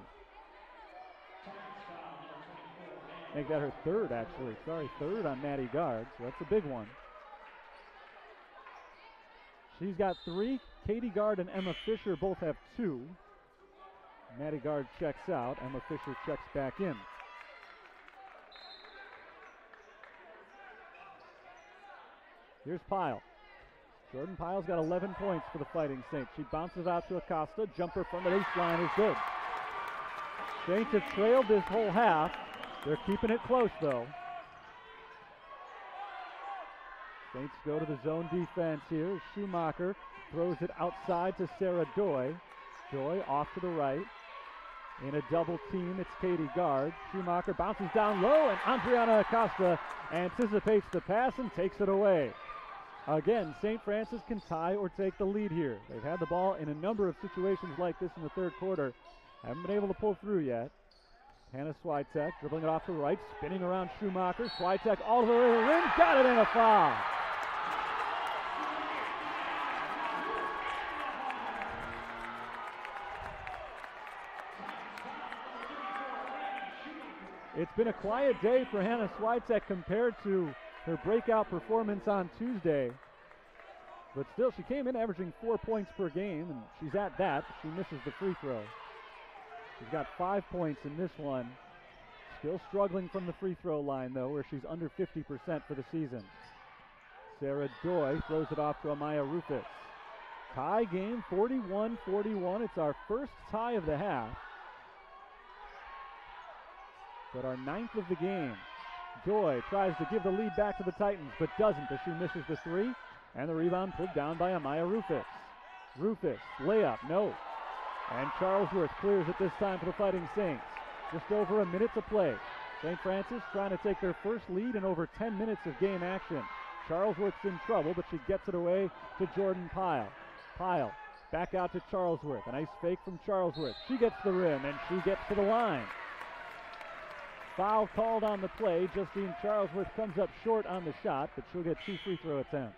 B: Make that her third, actually. Sorry, third on Maddie Gard, so that's a big one. She's got 3. Katie Gard and Emma Fisher both have 2. Maddie Gard checks out. Emma Fisher checks back in. Here's Pyle. Jordan Pyle's got 11 points for the Fighting Saints. She bounces out to Acosta. Jumper from the baseline is good. Saints have trailed this whole half. They're keeping it close, though. Saints go to the zone defense here. Schumacher throws it outside to Sarah Doy. Doy off to the right. In a double team, it's Katie Gard. Schumacher bounces down low, and Andriana Acosta anticipates the pass and takes it away. Again, St. Francis can tie or take the lead here. They've had the ball in a number of situations like this in the third quarter. Haven't been able to pull through yet. Hannah Switek dribbling it off to the right, spinning around Schumacher. Switek all the way to the rim, got it in a foul. It's been a quiet day for Hannah Switek compared to her breakout performance on Tuesday. But still, she came in averaging 4 points per game, and she's at that. She misses the free throw. She's got 5 points in this one. Still struggling from the free throw line, though, where she's under 50% for the season. Sarah Doy throws it off to Amaya Rufus. Tie game, 41-41. It's our first tie of the half, but our 9th of the game. Doy tries to give the lead back to the Titans, but doesn't as she misses the three, and the rebound pulled down by Amaya Rufus. Rufus, layup, no. And Charlesworth clears it this time for the Fighting Saints. Just over a minute to play. St. Francis trying to take their first lead in over 10 minutes of game action. Charlesworth's in trouble, but she gets it away to Jordan Pyle. Pyle back out to Charlesworth. A nice fake from Charlesworth. She gets the rim, and she gets to the line. Foul called on the play. Justine Charlesworth comes up short on the shot, but she'll get 2 free throw attempts.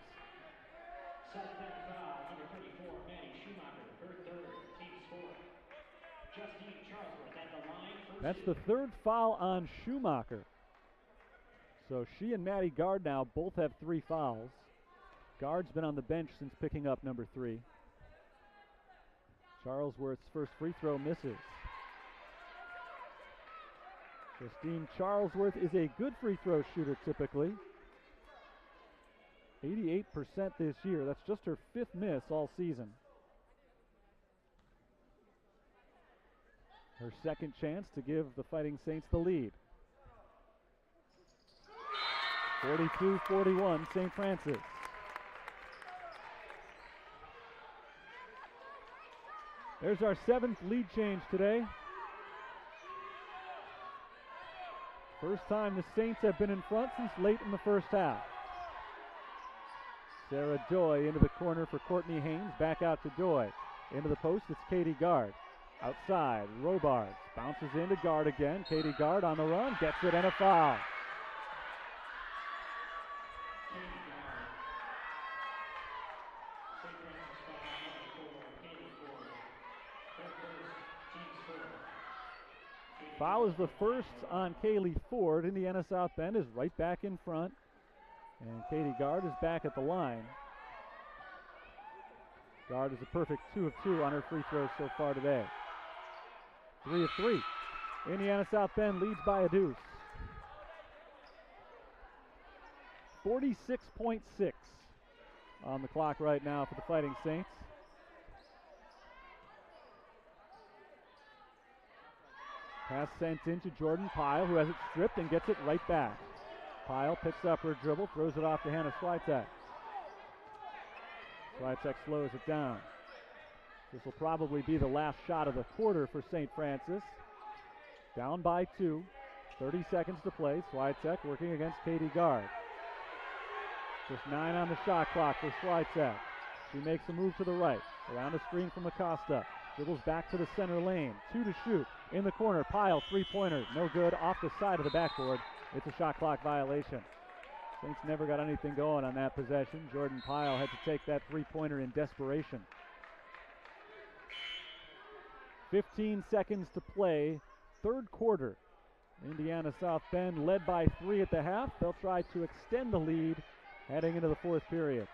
B: That's the third foul on Schumacher. So she and Maddie Gard now both have 3 fouls. Gard's been on the bench since picking up number 3. Charlesworth's first free throw misses. Justine Charlesworth is a good free throw shooter typically. 88% this year. That's just her 5th miss all season. Her second chance to give the Fighting Saints the lead. 42-41, St. Francis. There's our 7th lead change today. First time the Saints have been in front since late in the first half. Sarah Doy into the corner for Courtney Haynes. Back out to Doy. Into the post, it's Katie Gard. Outside, Robards bounces into Gard again. Katie Gard on the run, gets it and a foul. Foul is the first on Kaylee Ford. Indiana South Bend is right back in front, and Katie Gard is back at the line. Gard is a perfect 2 of 2 on her free throws so far today. 3 of 3. Indiana South Bend leads by a deuce. 46.6 on the clock right now for the Fighting Saints. Pass sent in to Jordan Pyle, who has it stripped and gets it right back. Pyle picks up her dribble, throws it off to Hannah Switek. Switek slows it down. This will probably be the last shot of the quarter for St. Francis. Down by 2. 30 seconds to play. Switek working against Katie Gard. Just 9 on the shot clock for Switek. She makes a move to the right. Around a screen from Acosta. Dribbles back to the center lane. 2 to shoot. In the corner. Pyle, 3-pointer. No good. Off the side of the backboard. It's a shot clock violation. Saints never got anything going on that possession. Jordan Pyle had to take that 3-pointer in desperation. 15 seconds to play. Third quarter. Indiana South Bend led by 3 at the half. They'll try to extend the lead heading into the fourth period.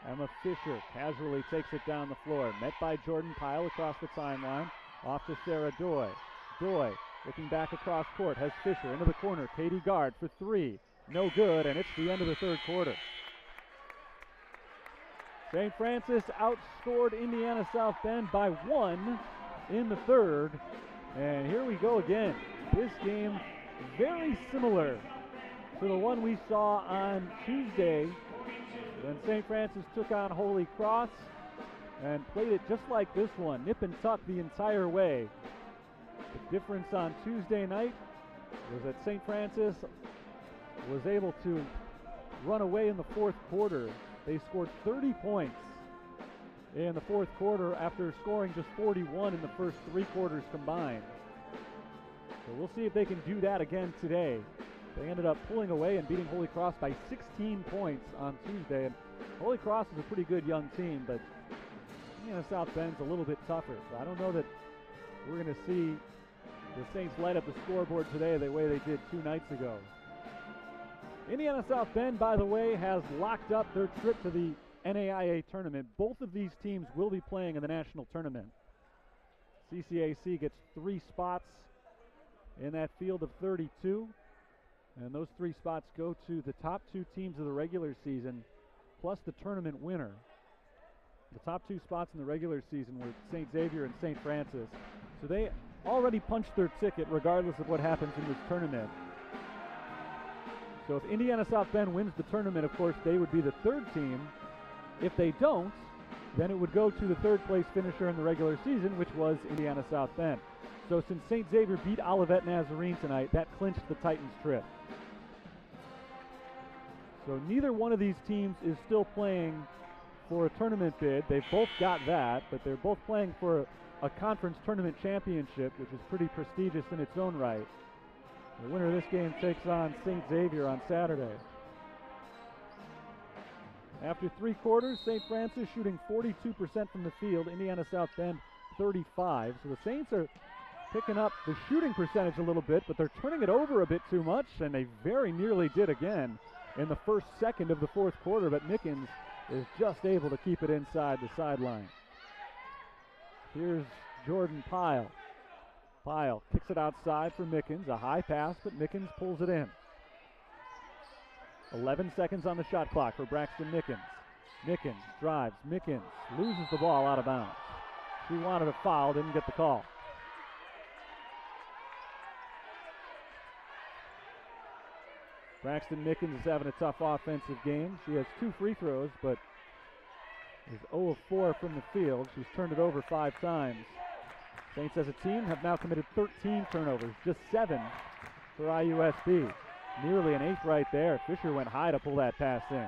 B: Emma Fisher casually takes it down the floor. Met by Jordan Pyle across the timeline. Off to Sarah Doy. Doy looking back across court. Has Fisher into the corner. Katie Gard for 3. No good, and it's the end of the third quarter. St. Francis outscored Indiana South Bend by 1 in the third. And here we go again. This game very similar to the one we saw on Tuesday when St. Francis took on Holy Cross. and played it just like this one, nip and tuck the entire way. The difference on Tuesday night was that St. Francis was able to run away in the fourth quarter. They scored 30 points in the fourth quarter after scoring just 41 in the first 3 quarters combined. So we'll see if they can do that again today. They ended up pulling away and beating Holy Cross by 16 points on Tuesday. And Holy Cross is a pretty good young team, but Indiana South Bend's a little bit tougher. So I don't know that we're going to see the Saints light up the scoreboard today the way they did 2 nights ago. Indiana South Bend, by the way, has locked up their trip to the NAIA tournament. Both of these teams will be playing in the national tournament. CCAC gets 3 spots in that field of 32, and those 3 spots go to the top 2 teams of the regular season, plus the tournament winner. The top 2 spots in the regular season were St. Xavier and St. Francis. So they already punched their ticket regardless of what happens in this tournament. So if Indiana South Bend wins the tournament, of course, they would be the 3rd team. If they don't, then it would go to the 3rd place finisher in the regular season, which was Indiana South Bend. So since St. Xavier beat Olivet Nazarene tonight, that clinched the Titans' trip. So neither one of these teams is still playing for a tournament bid. They've both got that, but they're both playing for a conference tournament championship, which is pretty prestigious in its own right. The winner of this game takes on St. Xavier on Saturday. After 3 quarters, St. Francis shooting 42% from the field, Indiana South Bend 35. So the Saints are picking up the shooting percentage a little bit, but they're turning it over a bit too much, and they very nearly did again in the first second of the fourth quarter, but Mickens is just able to keep it inside the sideline. Here's Jordan Pyle. Pyle kicks it outside for Mickens, a high pass, but Mickens pulls it in. 11 seconds on the shot clock for Braxton Mickens. Mickens drives, Mickens loses the ball out of bounds. She wanted a foul, didn't get the call. Braxton Mickens is having a tough offensive game. She has 2 free throws, but is 0 of 4 from the field. She's turned it over 5 times. Saints as a team have now committed 13 turnovers, just 7 for IUSB. Nearly an 8th right there. Fisher went high to pull that pass in.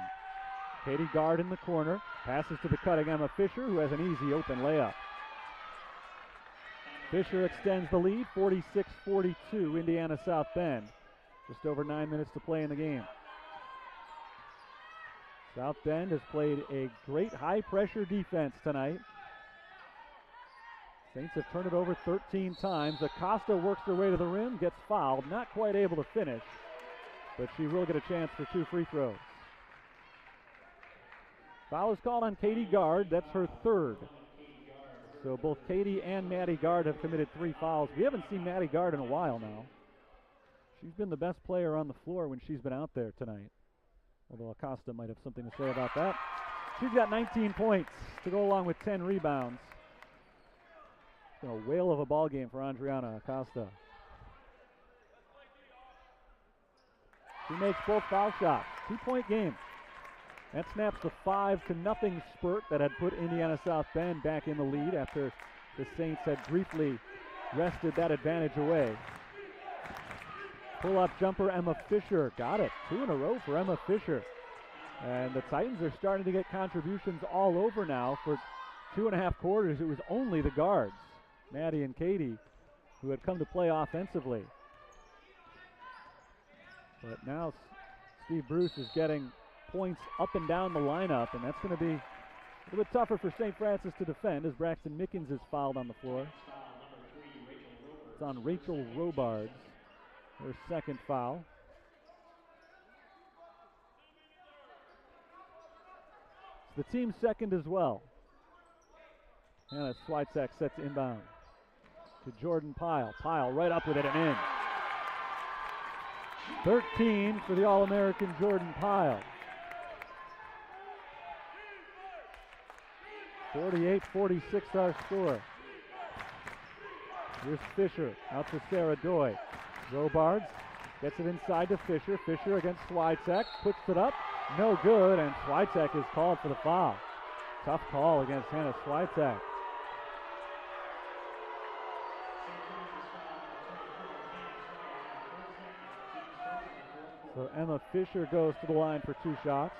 B: Katie Gard in the corner, passes to the cutting Emma Fisher, who has an easy open layup. Fisher extends the lead, 46-42, Indiana South Bend. Just over 9 minutes to play in the game. South Bend has played a great high-pressure defense tonight. Saints have turned it over 13 times. Acosta works her way to the rim, gets fouled, not quite able to finish, but she will get a chance for 2 free throws. Foul is called on Katie Gard. That's her 3rd. So both Katie and Maddie Gard have committed 3 fouls. We haven't seen Maddie Gard in a while now. She's been the best player on the floor when she's been out there tonight, although Acosta might have something to say about that. She's got 19 points to go along with 10 rebounds. It's been a whale of a ball game for Andriana Acosta. She makes both foul shots. 2-point game. That snaps the 5-0 spurt that had put Indiana South Bend back in the lead after the Saints had briefly wrested that advantage away. Pull-up jumper, Emma Fisher. Got it. 2 in a row for Emma Fisher. And the Titans are starting to get contributions all over now. For 2.5 quarters, it was only the guards, Maddie and Katie, who had come to play offensively. But now Steve Bruce is getting points up and down the lineup, and that's going to be a little bit tougher for St. Francis to defend as Braxton Mickens is fouled on the floor. It's on Rachel Robards, her 2nd foul. It's the team's 2nd as well. Hannah Swiatek sets inbound to Jordan Pyle. Pyle right up with it and in. 13 for the All-American Jordan Pyle. 48-46 our score. Here's Fisher out to Sarah Doy. Robards gets it inside to Fisher. Fisher against Swiatek, puts it up, no good, and Swiatek is called for the foul. Tough call against Hannah Swiatek. So Emma Fisher goes to the line for 2 shots.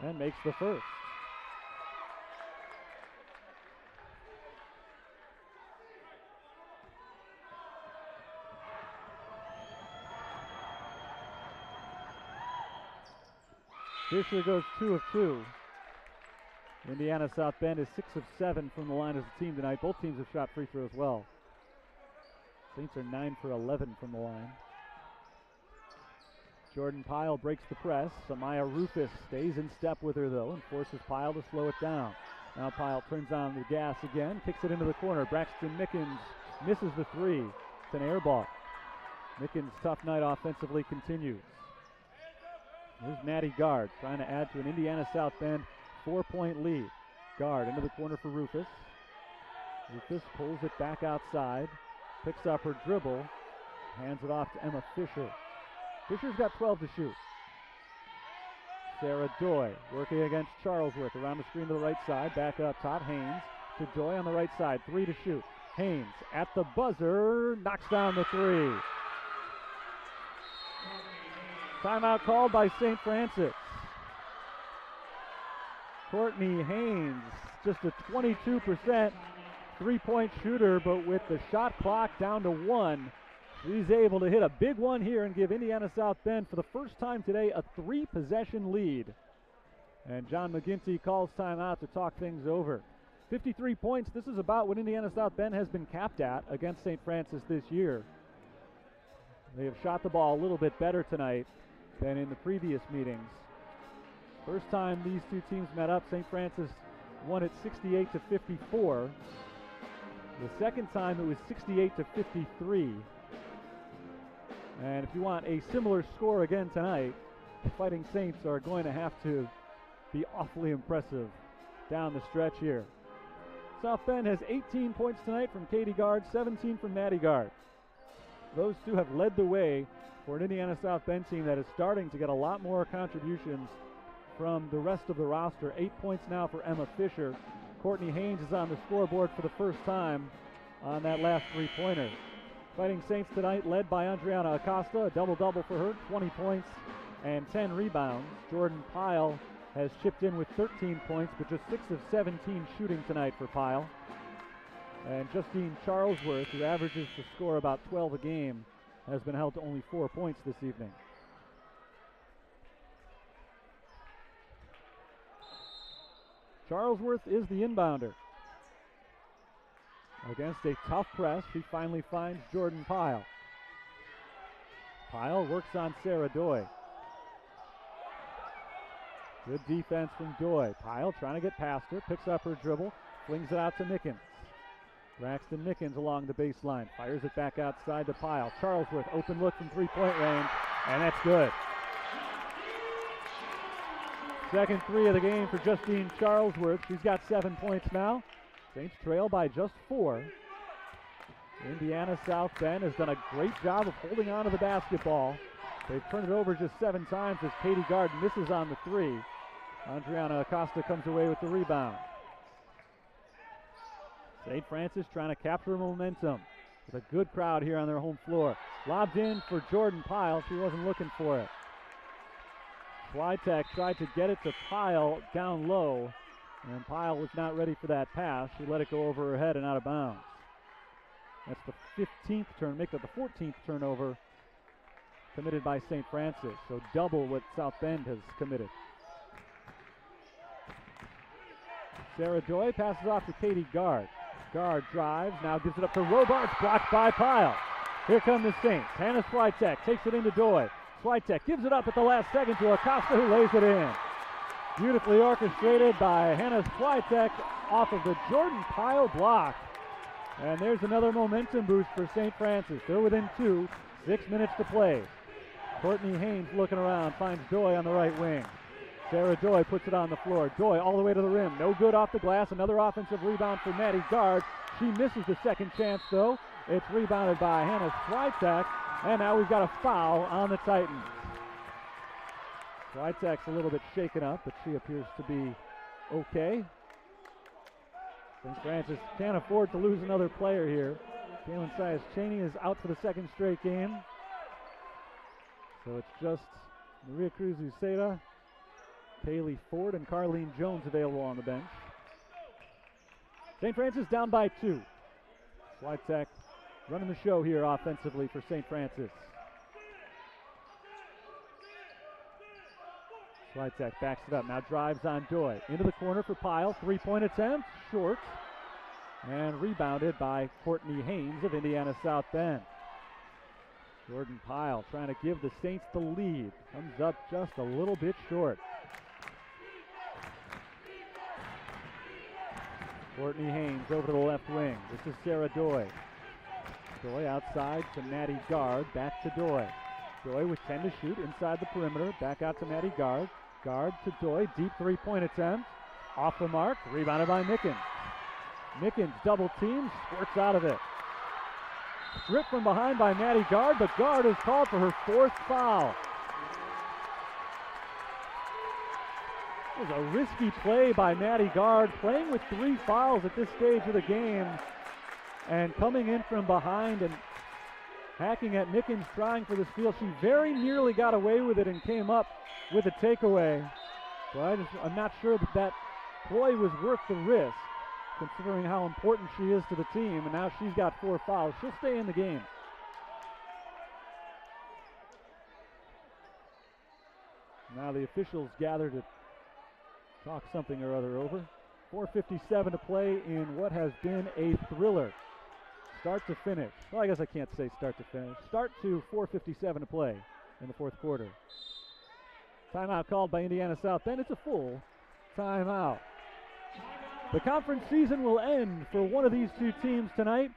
B: And makes the first. Fisher goes 2 of 2. Indiana South Bend is 6 of 7 from the line as a team tonight. Both teams have shot free throws well. Saints are 9 for 11 from the line. Jordan Pyle breaks the press. Samaya Rufus stays in step with her though and forces Pyle to slow it down. Now Pyle turns on the gas again, kicks it into the corner. Braxton Mickens misses the 3. It's an air ball. Mickens' tough night offensively continues. Here's Maddie Gard trying to add to an Indiana South Bend 4-point lead. Gard into the corner for Rufus. Rufus pulls it back outside, picks up her dribble, hands it off to Emma Fisher. Fisher's got 12 to shoot. Sarah Doy working against Charlesworth around the screen to the right side. Back up top, Haynes to Doy on the right side. 3 to shoot. Haynes at the buzzer, knocks down the 3. Timeout called by St. Francis. Courtney Haynes, just a 22% three-point shooter, but with the shot clock down to 1, she's able to hit a big one here and give Indiana South Bend, for the first time today, a 3-possession lead. And John McGinty calls timeout to talk things over. 53 points, this is about what Indiana South Bend has been capped at against St. Francis this year. They have shot the ball a little bit better tonight than in the previous meetings. First time these two teams met up, St. Francis won it 68 to 54. The second time it was 68 to 53. And if you want a similar score again tonight, the Fighting Saints are going to have to be awfully impressive down the stretch here. South Bend has 18 points tonight from Katie Gard, 17 from Maddie Gard. Those two have led the way for an Indiana South Bend team that is starting to get a lot more contributions from the rest of the roster. 8 points now for Emma Fisher. Courtney Haynes is on the scoreboard for the first time on that last 3-pointer. Fighting Saints tonight led by Andriana Acosta, a double-double for her, 20 points and 10 rebounds. Jordan Pyle has chipped in with 13 points, but just 6 of 17 shooting tonight for Pyle. And Justine Charlesworth, who averages to score about 12 a game, has been held to only 4 points this evening. Charlesworth is the inbounder. Against a tough press, she finally finds Jordan Pyle. Pyle works on Sarah Doy. Good defense from Doy. Pyle trying to get past her, picks up her dribble, flings it out to Mickens. Braxton Mickens along the baseline, fires it back outside to Pyle. Charlesworth, open look from 3-point range, and that's good. Second 3 of the game for Justine Charlesworth. She's got 7 points now. Saints trail by just 4. Indiana South Bend has done a great job of holding on to the basketball. They've turned it over just 7 times as Katie Gard misses on the 3. Andriana Acosta comes away with the rebound. St. Francis trying to capture momentum with a good crowd here on their home floor. Lobbed in for Jordan Pyle. She wasn't looking for it. Swiatek tried to get it to Pyle down low, and Pyle was not ready for that pass. She let it go over her head and out of bounds. That's the 15th turn, make that the 14th turnover committed by St. Francis, so double what South Bend has committed. Sarah Doy passes off to Katie Gard. Gard drives, now gives it up to Robarts, blocked by Pyle. Here come the Saints. Hannah Swiatek takes it into Doy. Swiatek gives it up at the last second to Acosta, who lays it in. Beautifully orchestrated by Hannah Swiatek off of the Jordan Pyle block. And there's another momentum boost for St. Francis. They're within 2, 6 minutes to play. Courtney Haynes looking around, finds Doy on the right wing. Sarah Doy puts it on the floor. Doy all the way to the rim. No good off the glass. Another offensive rebound for Maddie Gard. She misses the second chance, though. It's rebounded by Hannah Swiatek. And now we've got a foul on the Titans. Switek's a little bit shaken up, but she appears to be okay. St. Francis can't afford to lose another player here. Kaylin Sias-Cheney is out for the second straight game. So it's just Maria Cruz Uceda, Kaylee Ford, and Carlene Jones available on the bench. St. Francis down by 2. Switek running the show here offensively for St. Francis. Switek backs it up, now drives on Doi. Into the corner for Pyle, three-point attempt, short. And rebounded by Courtney Haynes of Indiana South Bend. Jordan Pyle trying to give the Saints the lead. Comes up just a little bit short. Courtney Haynes over to the left wing. This is Sarah Doi. Doi outside to Maddie Gard. Back to Doi. Doi with 10 to shoot inside the perimeter. Back out to Maddie Gard. Gard to Doi. Deep three-point attempt. Off the mark. Rebounded by Mickens. Mickens double team. Squirts out of it. Stripped from behind by Maddie Gard, but Gard is called for her 4th foul. It was a risky play by Maddie Gard, playing with 3 fouls at this stage of the game, and coming in from behind and hacking at Mickens, trying for the steal. She very nearly got away with it and came up with a takeaway. So I'm not sure that ploy was worth the risk, considering how important she is to the team, and now she's got 4 fouls. She'll stay in the game. Now the officials gather to talk something or other over. 4:57 to play in what has been a thriller. Start to finish. Well, I guess I can't say start to finish. Start to 4:57 to play in the 4th quarter. Timeout called by Indiana South Bend. It's a full timeout. The conference season will end for one of these 2 teams tonight.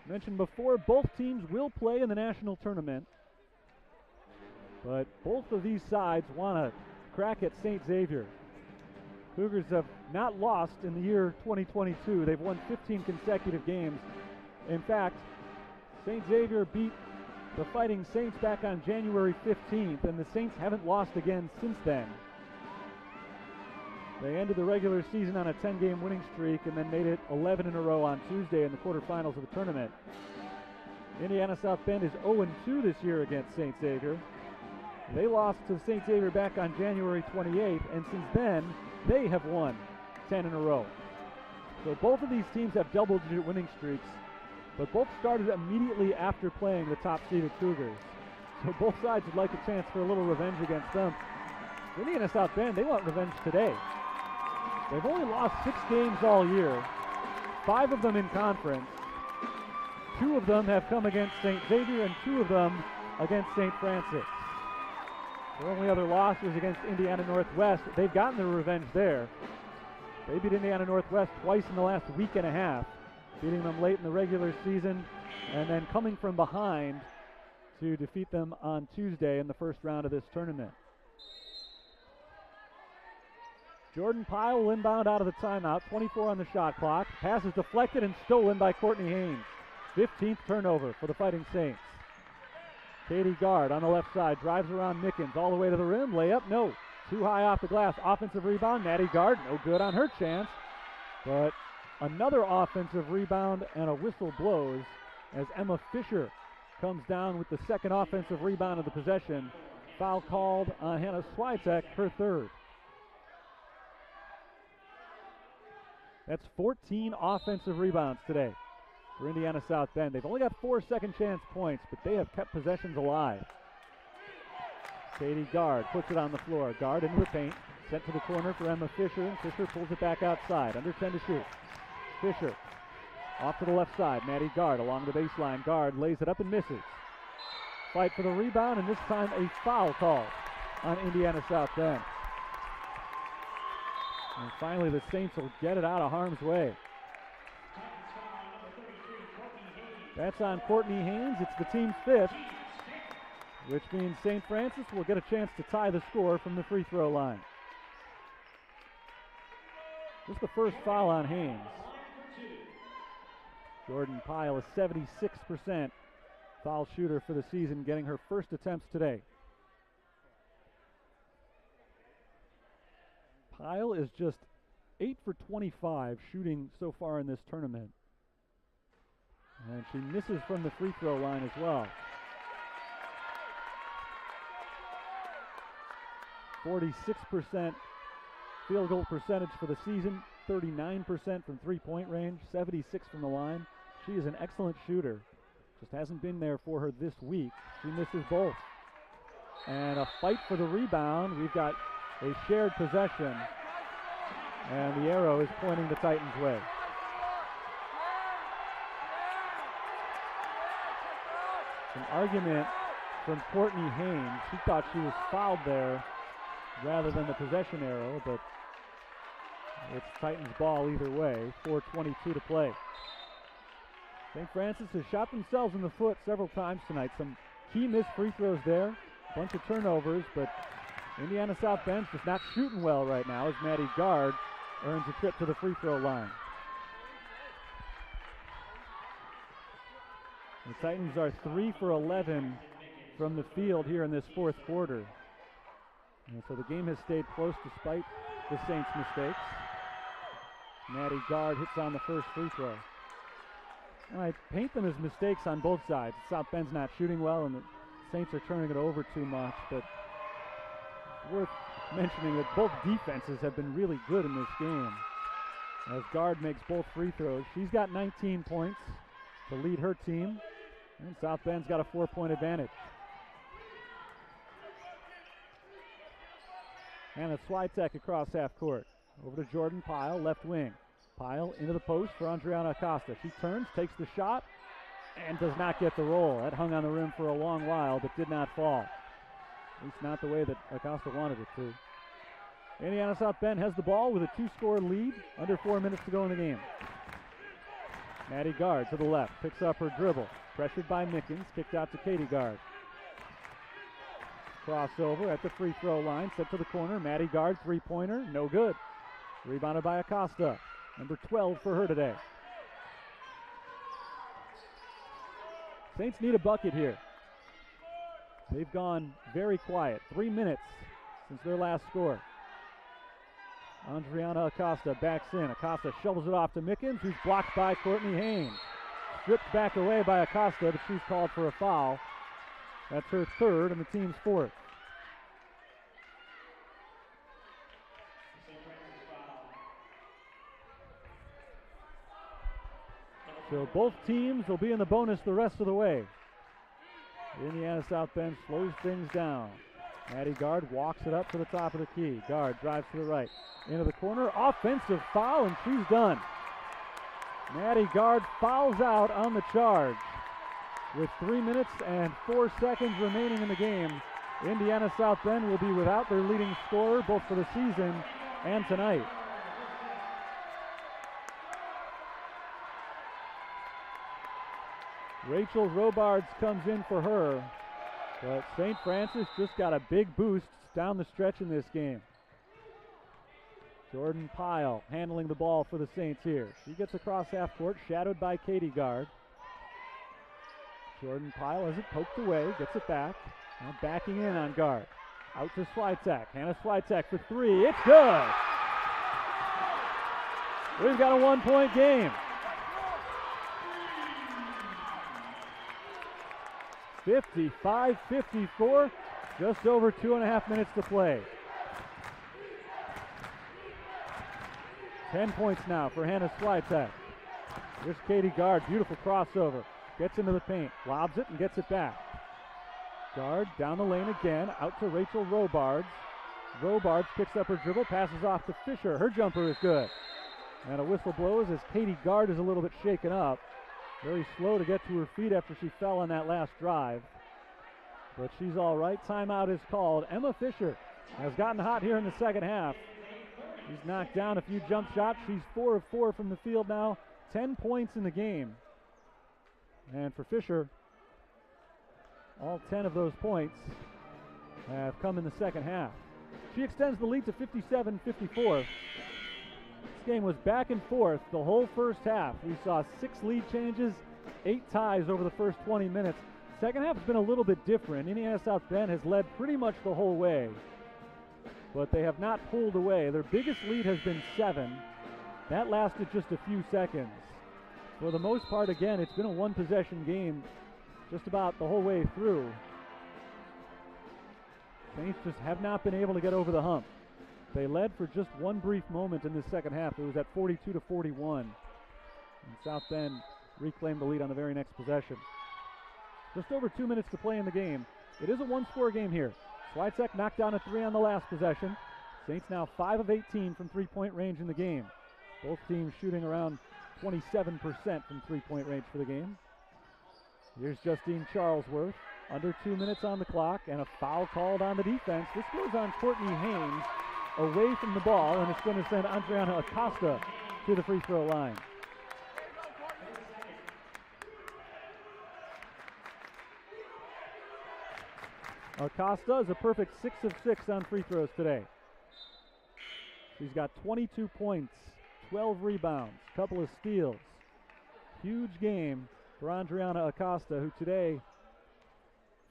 B: Mentioned before, both teams will play in the national tournament. But both of these sides want to crack at St. Xavier. Cougars have not lost in the year 2022. They've won 15 consecutive games. In fact, St. Xavier beat the Fighting Saints back on January 15th, and the Saints haven't lost again since then. They ended the regular season on a 10-game winning streak and then made it 11 in a row on Tuesday in the quarterfinals of the tournament. Indiana South Bend is 0-2 this year against St. Xavier. They lost to St. Xavier back on January 28th, and since then, they have won 10 in a row. So both of these teams have double-digit winning streaks, but both started immediately after playing the top-seeded Cougars. So both sides would like a chance for a little revenge against them. Indiana South Bend, they want revenge today. They've only lost 6 games all year, 5 of them in conference. 2 of them have come against St. Xavier and 2 of them against St. Francis. Their only other loss was against Indiana Northwest. They've gotten their revenge there. They beat Indiana Northwest twice in the last week and a half, beating them late in the regular season and then coming from behind to defeat them on Tuesday in the first round of this tournament. Jordan Pyle will inbound out of the timeout, 24 on the shot clock. Pass is deflected and stolen by Courtney Haynes. 15th turnover for the Fighting Saints. Katie Gard on the left side, drives around Mickens all the way to the rim. Layup, no. Too high off the glass. Offensive rebound, Maddie Gard, no good on her chance. But another offensive rebound and a whistle blows as Emma Fisher comes down with the second offensive rebound of the possession. Foul called on Hannah Switek, her 3rd. That's 14 offensive rebounds today for Indiana South Bend. They've only got 4 second chance points, but they have kept possessions alive. Katie Gard puts it on the floor. Gard into the paint. Sent to the corner for Emma Fisher, and Fisher pulls it back outside. Under 10 to shoot. Fisher off to the left side. Maddie Gard along the baseline. Gard lays it up and misses. Fight for the rebound, and this time a foul call on Indiana South Bend. And finally, the Saints will get it out of harm's way. That's on Courtney Haynes. It's the team's 5th, which means St. Francis will get a chance to tie the score from the free throw line. Just the first foul on Haynes. Jordan Pyle, a 76% foul shooter for the season, getting her first attempts today. Pyle is just 8 for 25 shooting so far in this tournament. And she misses from the free throw line as well. 46% field goal percentage for the season, 39% from three-point range, 76 from the line. She is an excellent shooter. Just hasn't been there for her this week. She misses both. And a fight for the rebound. We've got a shared possession. And the arrow is pointing the Titans' way. An argument from Courtney Haynes. She thought she was fouled there rather than the possession arrow, but it's Titans ball either way. 4:22 to play. St. Francis has shot themselves in the foot several times tonight. Some key missed free throws there, a bunch of turnovers, but Indiana South Bend's just not shooting well right now as Maddie Gard earns a trip to the free throw line. The Titans are 3 for 11 from the field here in this fourth quarter. And so the game has stayed close despite the Saints' mistakes. Maddie Gard hits on the first free throw. And I paint them as mistakes on both sides. South Bend's not shooting well and the Saints are turning it over too much, but it's worth mentioning that both defenses have been really good in this game. As Gard makes both free throws, she's got 19 points to lead her team, and South Bend's got a 4-point advantage. Hannah Switek across half court. Over to Jordan Pyle, left wing. Pyle into the post for Andriana Acosta. She turns, takes the shot, and does not get the roll. That hung on the rim for a long while, but did not fall. At least not the way that Acosta wanted it to. Indiana South Bend has the ball with a 2-score lead, under 4 minutes to go in the game. Maddie Gard to the left, picks up her dribble. Pressured by Mickens, kicked out to Katie Gard. Crossover at the free throw line, set to the corner. Maddie Gard, three-pointer, no good. Rebounded by Acosta, number 12 for her today. Saints need a bucket here. They've gone very quiet. 3 minutes since their last score. Andriana Acosta backs in. Acosta shovels it off to Mickens, who's blocked by Courtney Haynes. Stripped back away by Acosta, but she's called for a foul. That's her third and the team's fourth. So both teams will be in the bonus the rest of the way. Indiana South Bend slows things down. Maddie Gard walks it up to the top of the key. Gard drives to the right. Into the corner. Offensive foul, and she's done. Maddie Gard fouls out on the charge. With 3 minutes and 4 seconds remaining in the game, Indiana South Bend will be without their leading scorer both for the season and tonight. Rachel Robards comes in for her, but St. Francis just got a big boost down the stretch in this game. Jordan Pyle handling the ball for the Saints here. She gets across half court, shadowed by Katie Gard. Jordan Pyle has it poked away, gets it back. Now backing in on Gard. Out to Switek. Hannah Switek for three. It's good! We've got a 1-point game. 55-54, just over 2.5 minutes to play. 10 points now for Hannah Switek. Here's Katie Gard, beautiful crossover. Gets into the paint, lobs it and gets it back. Gard down the lane again, out to Rachel Robards. Robards picks up her dribble, passes off to Fisher. Her jumper is good. And a whistle blows as Katie Gard is a little bit shaken up. Very slow to get to her feet after she fell on that last drive. But she's all right. Timeout is called. Emma Fisher has gotten hot here in the second half. She's knocked down a few jump shots. She's 4 of 4 from the field now. 10 points in the game. And for Fisher, all 10 of those points have come in the second half. She extends the lead to 57-54. This game was back and forth the whole first half. We saw 6 lead changes, 8 ties over the first 20 minutes. Second half has been a little bit different. Indiana South Bend has led pretty much the whole way. but they have not pulled away. Their biggest lead has been 7. That lasted just a few seconds. For the most part, again, it's been a one-possession game just about the whole way through. Saints just have not been able to get over the hump. They led for just one brief moment in the second half. It was at 42-41. And South Bend reclaimed the lead on the very next possession. Just over 2 minutes to play in the game. It is a one-score game here. Swiatek knocked down a 3 on the last possession. Saints now 5 of 18 from three-point range in the game. Both teams shooting around 27% from three-point range for the game. Here's Justine Charlesworth. Under 2 minutes on the clock and a foul called on the defense. This goes on Courtney Haynes away from the ball, and it's going to send Andriana Acosta to the free throw line. Acosta is a perfect 6 of 6 on free throws today. She's got 22 points, 12 rebounds, couple of steals. Huge game for Andriana Acosta, who today,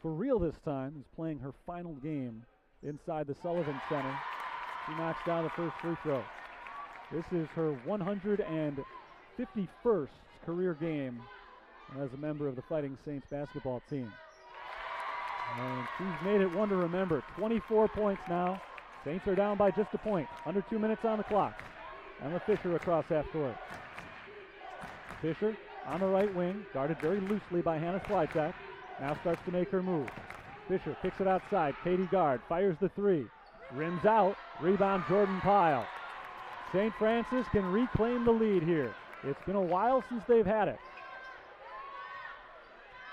B: for real this time, is playing her final game inside the Sullivan Center. She knocks down the first free throw. This is her 151st career game as a member of the Fighting Saints basketball team. And she's made it one to remember. 24 points now. Saints are down by just a point. Under 2 minutes on the clock. Emma Fisher across half court. Fisher on the right wing, guarded very loosely by Hannah Swiatek. Now starts to make her move. Fisher kicks it outside. Katie Gard fires the 3. Rims out. Rebound Jordan Pyle. St. Francis can reclaim the lead here. It's been a while since they've had it.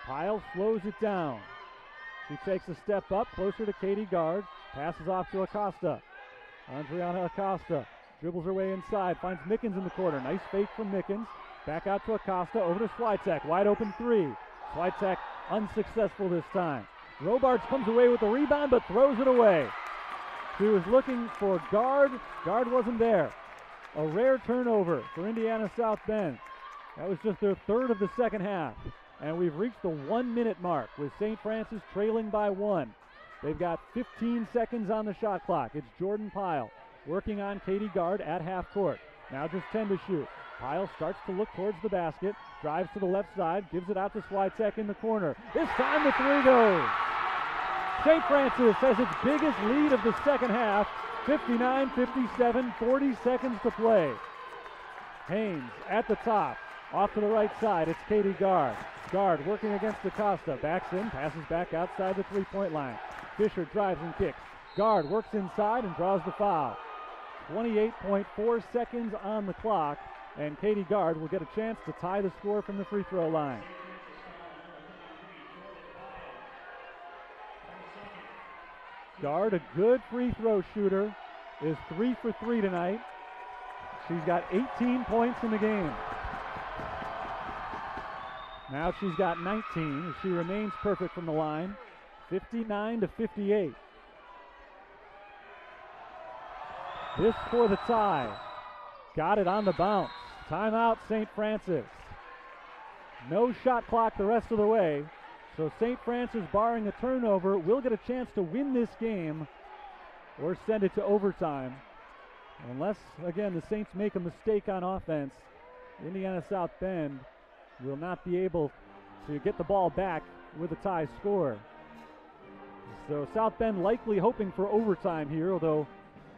B: Pyle slows it down. She takes a step up, closer to Katie Gard. Passes off to Acosta. Andriana Acosta dribbles her way inside. Finds Mickens in the corner. Nice fake from Mickens. Back out to Acosta. Over to Swiatek. Wide open 3. Swiatek unsuccessful this time. Robards comes away with the rebound but throws it away. She was looking for Gard. Gard wasn't there. A rare turnover for Indiana South Bend. That was just their third of the second half. And we've reached the 1 minute mark with St. Francis trailing by 1. They've got 15 seconds on the shot clock. It's Jordan Pyle working on Katie Gard at half court. Now just 10 to shoot. Pyle starts to look towards the basket, drives to the left side, gives it out to Swiatek in the corner. This time the 3 goes. St. Francis has its biggest lead of the second half, 59-57, 40 seconds to play. Haynes at the top, off to the right side, it's Katie Gard. Gard working against Acosta, backs in, passes back outside the three-point line. Fisher drives and kicks. Gard works inside and draws the foul. 28.4 seconds on the clock, and Katie Gard will get a chance to tie the score from the free throw line. Gard, a good free throw shooter, is 3 for 3 tonight. She's got 18 points in the game. Now she's got 19. She remains perfect from the line. 59-58. This for the tie. Got it on the bounce. Timeout, St. Francis. No shot clock the rest of the way. So St. Francis, barring a turnover, will get a chance to win this game or send it to overtime. Unless, again, the Saints make a mistake on offense, Indiana South Bend will not be able to get the ball back with a tie score. So South Bend likely hoping for overtime here, although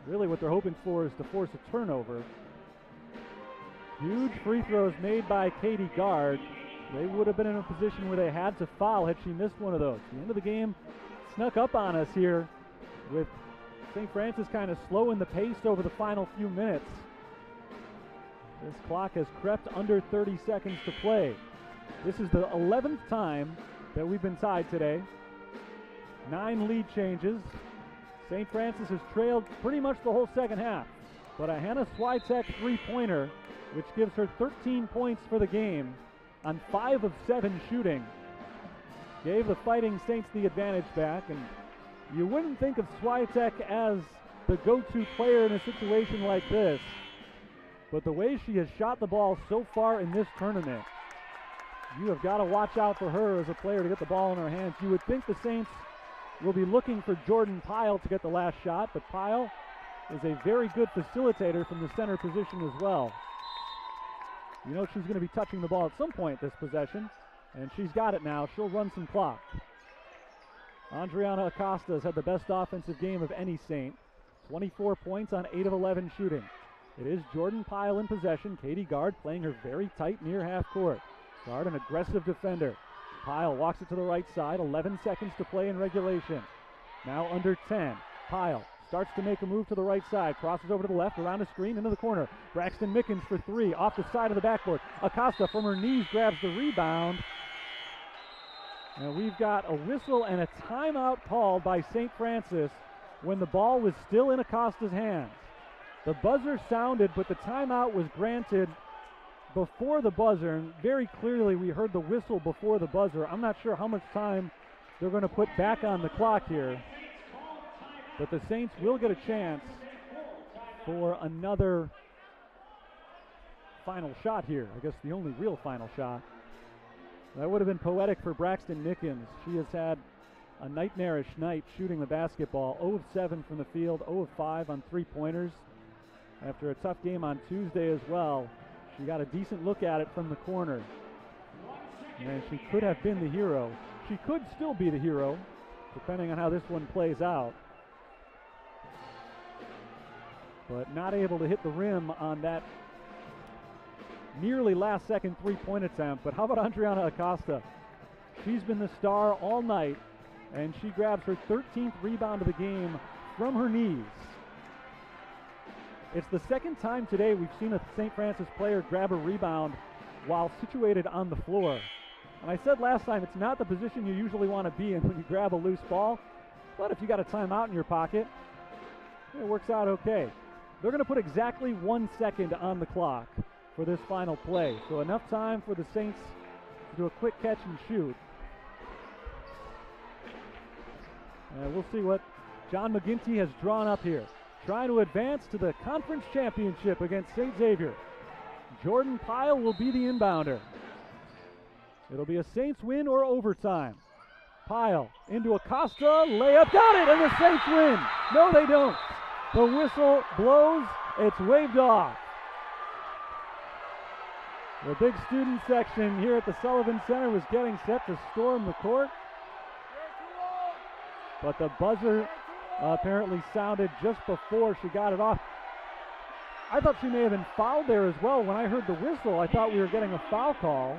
B: really what they're hoping for is to force a turnover. Huge free throws made by Katie Gard. They would have been in a position where they had to foul had she missed one of those. The end of the game snuck up on us here with St. Francis kind of slowing the pace over the final few minutes. This clock has crept under 30 seconds to play. This is the 11th time that we've been tied today. 9 lead changes. St. Francis has trailed pretty much the whole second half. But a Hannah Swiatek three-pointer, which gives her 13 points for the game on 5 of 7 shooting, gave the Fighting Saints the advantage back. And you wouldn't think of Swiatek as the go-to player in a situation like this. But the way she has shot the ball so far in this tournament, you have got to watch out for her as a player to get the ball in her hands. You would think the Saints will be looking for Jordan Pyle to get the last shot, but Pyle is a very good facilitator from the center position as well. You know she's going to be touching the ball at some point this possession, and she's got it now. She'll run some clock. Andriana Acosta has had the best offensive game of any Saint. 24 points on 8 of 11 shooting. It is Jordan Pyle in possession. Katie Gard playing her very tight near half court. Gard, an aggressive defender. Pyle walks it to the right side. 11 seconds to play in regulation. Now under 10. Pyle starts to make a move to the right side. Crosses over to the left, around a screen, into the corner. Braxton Mickens for 3, off the side of the backboard. Acosta from her knees grabs the rebound. And we've got a whistle and a timeout called by St. Francis when the ball was still in Acosta's hands. The buzzer sounded, but the timeout was granted before the buzzer, and very clearly we heard the whistle before the buzzer. I'm not sure how much time they're going to put back on the clock here, but the Saints will get a chance for another final shot here. I guess the only real final shot. That would have been poetic for Braxton Mickens. She has had a nightmarish night shooting the basketball. 0 of 7 from the field, 0 of 5 on three-pointers. After a tough game on Tuesday as well, she got a decent look at it from the corner. And she could have been the hero. She could still be the hero, depending on how this one plays out. But not able to hit the rim on that nearly last-second three-point attempt. But how about Andriana Acosta? She's been the star all night, and she grabs her 13th rebound of the game from her knees. It's the second time today we've seen a St. Francis player grab a rebound while situated on the floor. And I said last time, it's not the position you usually want to be in when you grab a loose ball, but if you got a timeout in your pocket, it works out okay. They're going to put exactly 1 second on the clock for this final play, so enough time for the Saints to do a quick catch and shoot. And we'll see what John McGinty has drawn up here. Trying to advance to the conference championship against St. Xavier. Jordan Pyle will be the inbounder. It'll be a Saints win or overtime. Pyle into Acosta, layup, got it, and the Saints win. No, they don't. The whistle blows, it's waved off. The big student section here at the Sullivan Center was getting set to storm the court, but the buzzer apparently sounded just before she got it off. I thought she may have been fouled there as well. When I heard the whistle, I thought we were getting a foul call.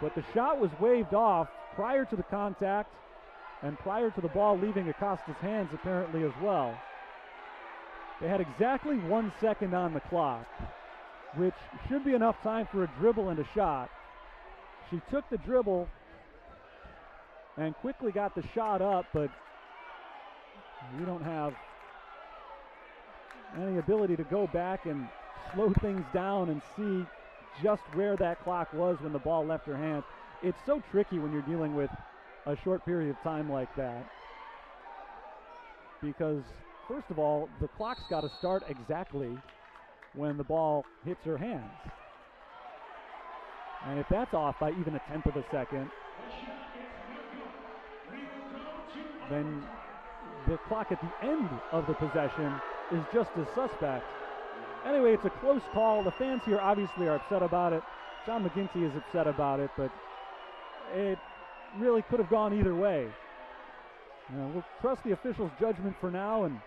B: But the shot was waved off prior to the contact and prior to the ball leaving Acosta's hands apparently as well. They had exactly 1 second on the clock, which should be enough time for a dribble and a shot. She took the dribble and quickly got the shot up, but we don't have any ability to go back and slow things down and see just where that clock was when the ball left her hands. It's so tricky when you're dealing with a short period of time like that, because first of all, the clock's got to start exactly when the ball hits her hands. And if that's off by even a tenth of a second, then the clock at the end of the possession is just as suspect. Anyway, it's a close call. The fans here obviously are upset about it. John McGinty is upset about it, but it really could have gone either way. We'll trust the officials' judgment for now and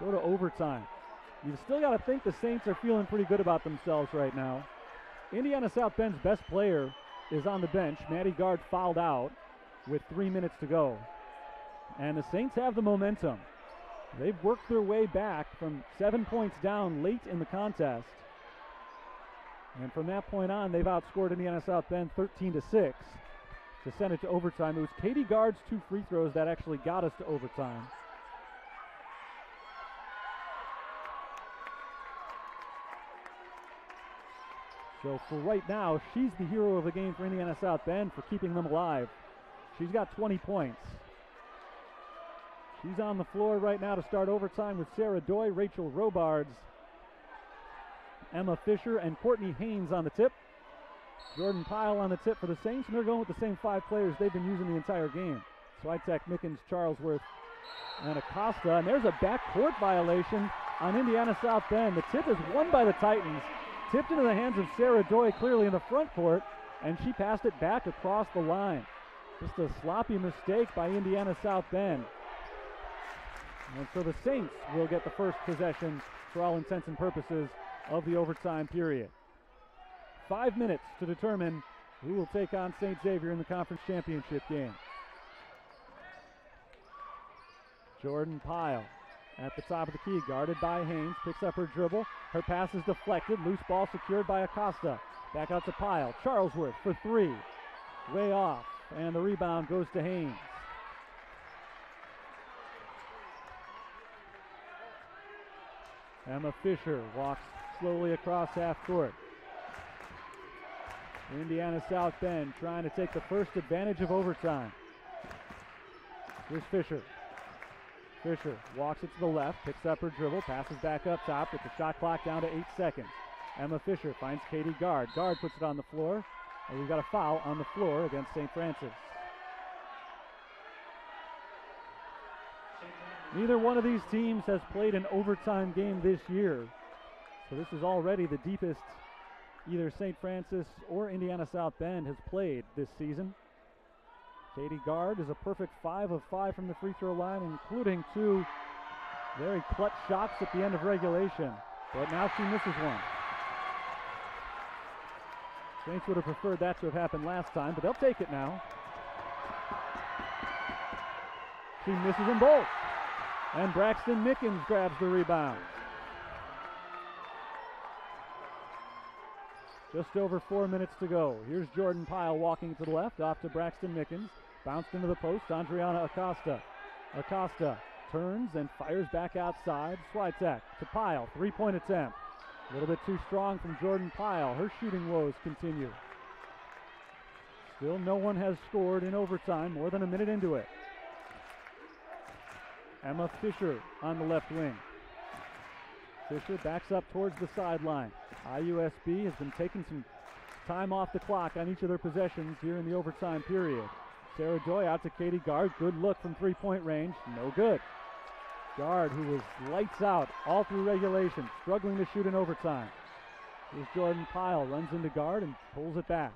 B: go to overtime. You've still got to think the Saints are feeling pretty good about themselves right now. Indiana South Bend's best player is on the bench. Maddie Gard fouled out with 3 minutes to go. And the Saints have the momentum. They've worked their way back from 7 points down late in the contest. And from that point on, they've outscored Indiana South Bend 13-6 to send it to overtime. It was Katie Gard's 2 free throws that actually got us to overtime. So for right now, she's the hero of the game for Indiana South Bend for keeping them alive. She's got 20 points. She's on the floor right now to start overtime with Sarah Doy, Rachel Robards, Emma Fisher, and Courtney Haynes on the tip. Jordan Pyle on the tip for the Saints, and they're going with the same 5 players they've been using the entire game. Switek, Mickens, Charlesworth, and Acosta, and there's a backcourt violation on Indiana South Bend. The tip is won by the Titans, tipped into the hands of Sarah Doy clearly in the front court, and she passed it back across the line. Just a sloppy mistake by Indiana South Bend. And so the Saints will get the first possession for all intents and purposes of the overtime period. 5 minutes to determine who will take on St. Xavier in the conference championship game. Jordan Pyle at the top of the key, guarded by Haynes, picks up her dribble. Her pass is deflected, loose ball secured by Acosta. Back out to Pyle. Charlesworth for three. Way off, and the rebound goes to Haynes. Emma Fisher walks slowly across half court. Indiana South Bend trying to take the first advantage of overtime. Here's Fisher. Fisher walks it to the left, picks up her dribble, passes back up top with the shot clock down to 8 seconds. Emma Fisher finds Katie Gard. Gard puts it on the floor, and we've got a foul on the floor against St. Francis. Neither one of these teams has played an overtime game this year, so this is already the deepest either St. Francis or Indiana South Bend has played this season. Katie Gard is a perfect 5 of 5 from the free throw line, including 2 very clutch shots at the end of regulation, but now she misses one. Saints would have preferred that to have happened last time, but they'll take it now. She misses them both, and Braxton Mickens grabs the rebound. Just over 4 minutes to go. Here's Jordan Pyle walking to the left, off to Braxton Mickens. Bounced into the post, Andriana Acosta. Acosta turns and fires back outside. Switek to Pyle, three-point attempt. A little bit too strong from Jordan Pyle. Her shooting woes continue. Still no one has scored in overtime, more than a minute into it. Emma Fisher on the left wing. Fisher backs up towards the sideline. IUSB has been taking some time off the clock on each of their possessions here in the overtime period. Sarah Joy out to Katie Gard. Good look from three-point range. No good. Gard, who was lights out all through regulation, struggling to shoot in overtime. Here's Jordan Pyle, runs into Gard and pulls it back.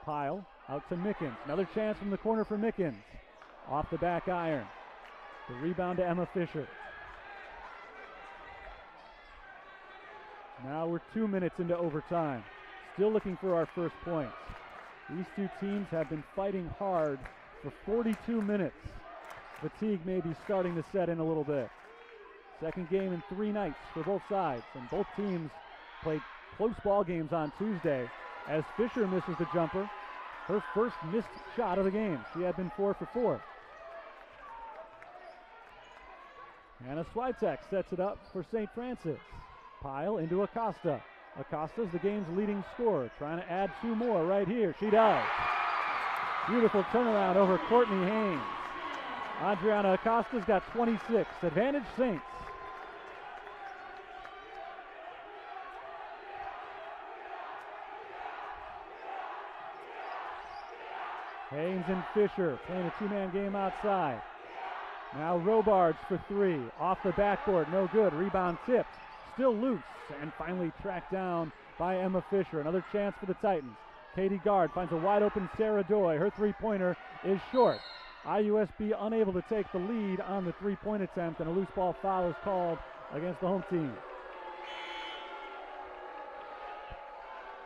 B: Pyle out to Mickens. Another chance from the corner for Mickens. Off the back iron. The rebound to Emma Fisher. Now we're 2 minutes into overtime. Still looking for our first points. These two teams have been fighting hard for 42 minutes. Fatigue may be starting to set in a little bit. Second game in 3 nights for both sides, and both teams played close ball games on Tuesday as Fisher misses the jumper, her first missed shot of the game. She had been 4 for 4. Anna Switek sets it up for St. Francis. Pyle into Acosta. Acosta's the game's leading scorer, trying to add 2 more right here. She does. Beautiful turnaround over Courtney Haynes. Adriana Acosta's got 26. Advantage Saints. Haynes and Fisher playing a 2-man game outside. Now Robards for 3. Off the backboard, no good. Rebound tipped. Still loose, and finally tracked down by Emma Fisher. Another chance for the Titans. Katie Gard finds a wide open Sarah Doy. Her three-pointer is short. IUSB unable to take the lead on the three-point attempt, and a loose ball foul is called against the home team.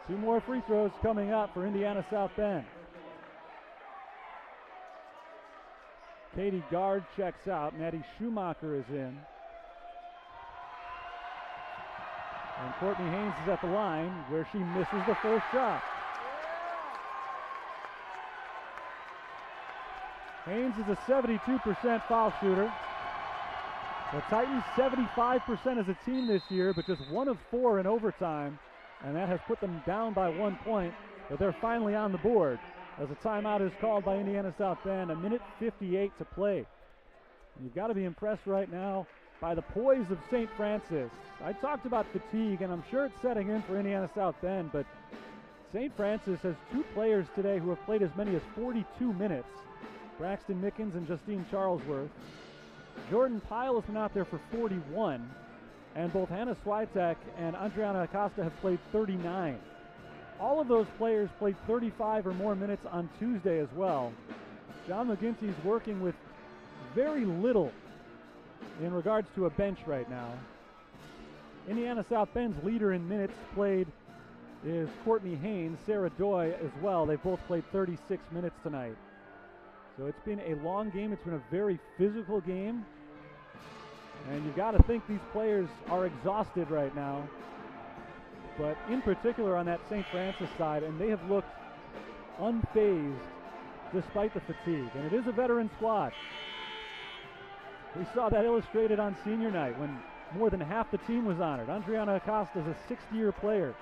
B: 2 more free throws coming up for Indiana South Bend. Katie Gard checks out. Maddie Schumacher is in. And Courtney Haynes is at the line where she misses the first shot. Haynes is a 72% foul shooter. The Titans 75% as a team this year, but just 1 of 4 in overtime, and that has put them down by 1 point, but they're finally on the board as a timeout is called by Indiana South Bend. 1:58 to play. And you've got to be impressed right now by the poise of St. Francis. I talked about fatigue, and I'm sure it's setting in for Indiana South Bend, but St. Francis has 2 players today who have played as many as 42 minutes. Braxton Mickens and Justine Charlesworth. Jordan Pyle has been out there for 41, and both Hannah Swiatek and Andriana Acosta have played 39. All of those players played 35 or more minutes on Tuesday as well. John McGinty's working with very little in regards to a bench right now. Indiana South Bend's leader in minutes played is Courtney Haynes, Sarah Doy as well. They've both played 36 minutes tonight. So it's been a long game. It's been a very physical game. And you've got to think these players are exhausted right now. But in particular on that St. Francis side, and they have looked unfazed despite the fatigue. And it is a veteran squad. We saw that illustrated on senior night when more than half the team was honored. Andriana Acosta is a sixth-year player.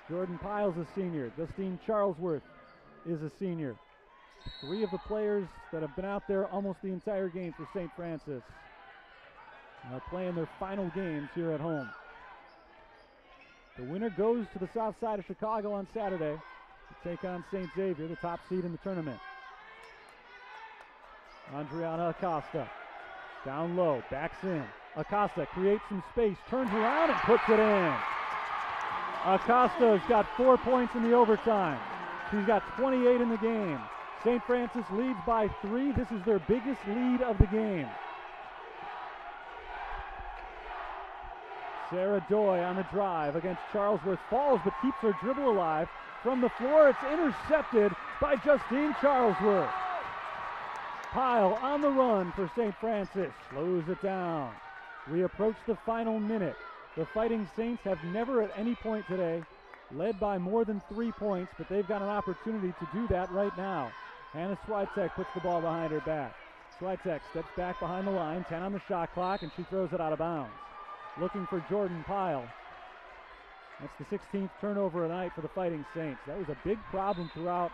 B: Jordan Pyle's a senior. Justine Charlesworth is a senior. Three of the players that have been out there almost the entire game for St. Francis are playing their final games here at home. The winner goes to the south side of Chicago on Saturday to take on St. Xavier, the top seed in the tournament. Andriana Acosta down low, backs in. Acosta creates some space, turns around and puts it in. Acosta's got 4 points in the overtime. She's got 28 in the game. St. Francis leads by 3. This is their biggest lead of the game. Sarah Doy on the drive against Charlesworth, falls but keeps her dribble alive. From the floor, it's intercepted by Justine Charlesworth. Pyle on the run for St. Francis, slows it down. We approach the final minute. The Fighting Saints have never at any point today led by more than 3 points, but they've got an opportunity to do that right now. Hannah Swiatek puts the ball behind her back. Swiatek steps back behind the line, 10 on the shot clock, and she throws it out of bounds. Looking for Jordan Pyle. That's the 16th turnover of the night for the Fighting Saints. That was a big problem throughout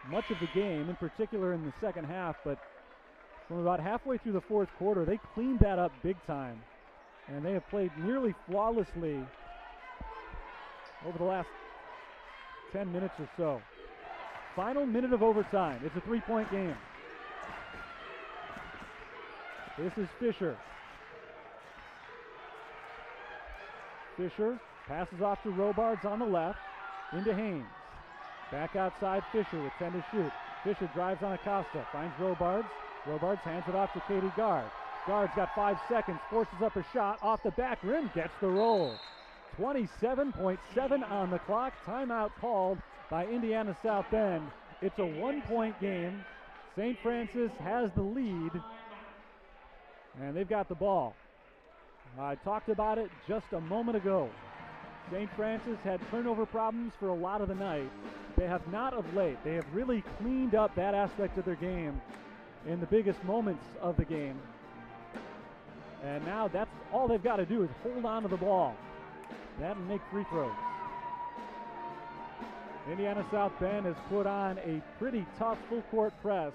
B: much of the game, in particular in the second half, but from about halfway through the fourth quarter, they cleaned that up big time. And they have played nearly flawlessly over the last 10 minutes or so. Final minute of overtime. It's a 3-point game. This is Fisher. Fisher passes off to Robards on the left, into Haynes. Back outside Fisher with 10 to shoot. Fisher drives on Acosta, finds Robards. Robards hands it off to Katie Gard. Gard's got 5 seconds, forces up a shot off the back rim, gets the roll. 27.7 on the clock. Timeout called by Indiana South Bend. It's a 1-point game. St. Francis has the lead, and they've got the ball. I talked about it just a moment ago. St. Francis had turnover problems for a lot of the night. They have not of late. They have really cleaned up that aspect of their game in the biggest moments of the game. And now that's all they've got to do is hold on to the ball. That and make free throws. Indiana South Bend has put on a pretty tough full-court press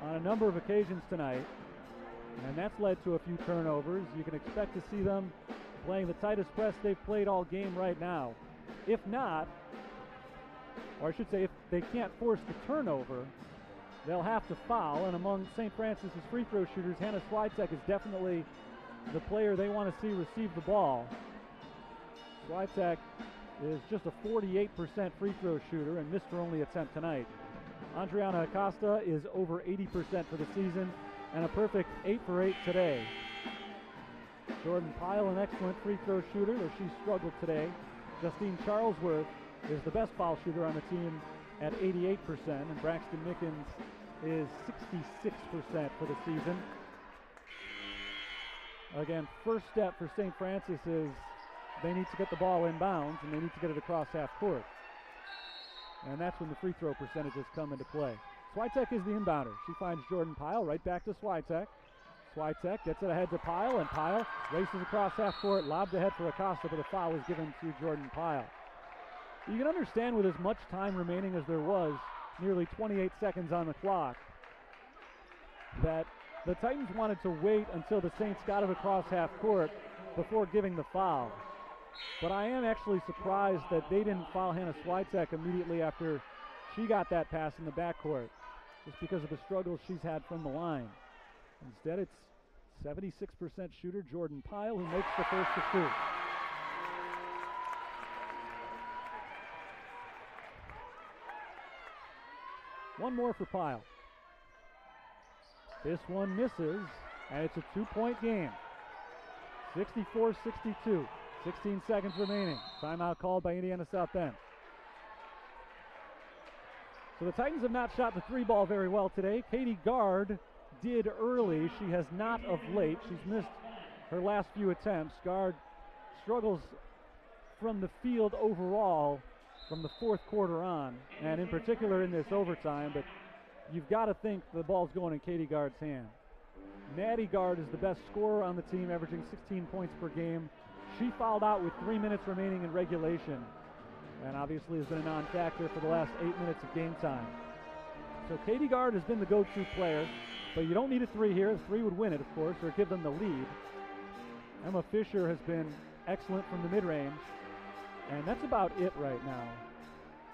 B: on a number of occasions tonight. And that's led to a few turnovers. You can expect to see them playing the tightest press they've played all game right now. If not, or I should say if they can't force the turnover, they'll have to foul. And among St. Francis's free throw shooters, Hannah Swiatek is definitely the player they want to see receive the ball. Swiatek is just a 48% free throw shooter and missed her only attempt tonight. Andriana Acosta is over 80% for the season and a perfect 8 for 8 today. Jordan Pyle, an excellent free throw shooter, though she struggled today. Justine Charlesworth is the best foul shooter on the team at 88%, and Braxton Mickens is 66% for the season. Again, first step for St. Francis is they need to get the ball inbounds, and they need to get it across half court. And that's when the free throw percentages come into play. Swiatek is the inbounder. She finds Jordan Pyle, right back to Swiatek. Swiatek gets it ahead to Pyle, and Pyle races across half court, lobbed ahead for Acosta, but a foul is given to Jordan Pyle. You can understand with as much time remaining as there was, nearly 28 seconds on the clock, that the Titans wanted to wait until the Saints got it across half court before giving the foul. But I am actually surprised that they didn't foul Hannah Swiatek immediately after she got that pass in the backcourt. just because of the struggles she's had from the line. Instead, it's 76% shooter Jordan Pyle who makes the first of two. One more for Pyle. This one misses, and it's a 2-point game. 64-62. 16 seconds remaining. Timeout called by Indiana South Bend. So the Titans have not shot the three ball very well today. Katie Gard did early. She has not of late. She's missed her last few attempts. Gard struggles from the field overall from the fourth quarter on, and in particular in this overtime, but you've got to think the ball's going in Katie Gard's hand. Maddie Gard is the best scorer on the team, averaging 16 points per game. She fouled out with 3 minutes remaining in regulation, and obviously has been a non-factor for the last 8 minutes of game time. So Katie Gard has been the go-to player, but you don't need a three here. The three would win it, of course, or give them the lead. Emma Fisher has been excellent from the mid-range, and that's about it right now.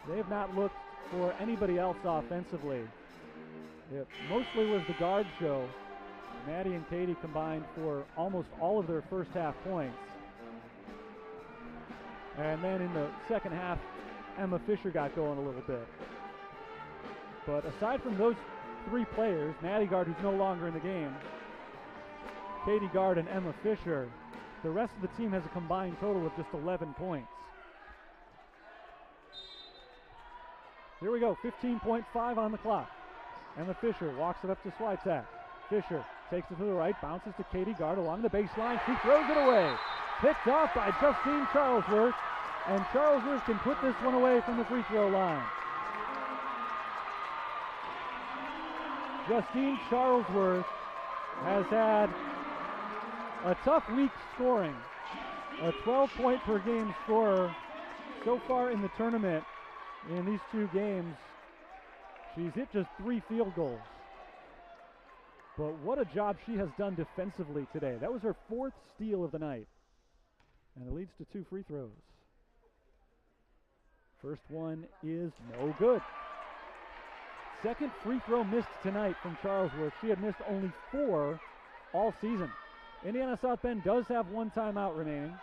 B: They have not looked for anybody else offensively. It mostly was the guard show. Maddie and Katie combined for almost all of their first half points. And then in the second half, Emma Fisher got going a little bit. But aside from those three players, Maddie Gard, who's no longer in the game, Katie Gard and Emma Fisher, the rest of the team has a combined total of just 11 points. Here we go, 15.5 on the clock. Emma Fisher walks it up to Switek. Fisher takes it to the right, bounces to Katie Gard along the baseline. She throws it away. Picked off by Justine Charlesworth, and Charlesworth can put this one away from the free throw line. Justine Charlesworth has had a tough week scoring. A 12-point per game scorer so far in the tournament. In these two games, she's hit just 3 field goals. But what a job she has done defensively today. That was her 4th steal of the night. And it leads to 2 free throws. First one is no good. Second free throw missed tonight from Charlesworth. She had missed only 4 all season. Indiana South Bend does have 1 timeout remaining.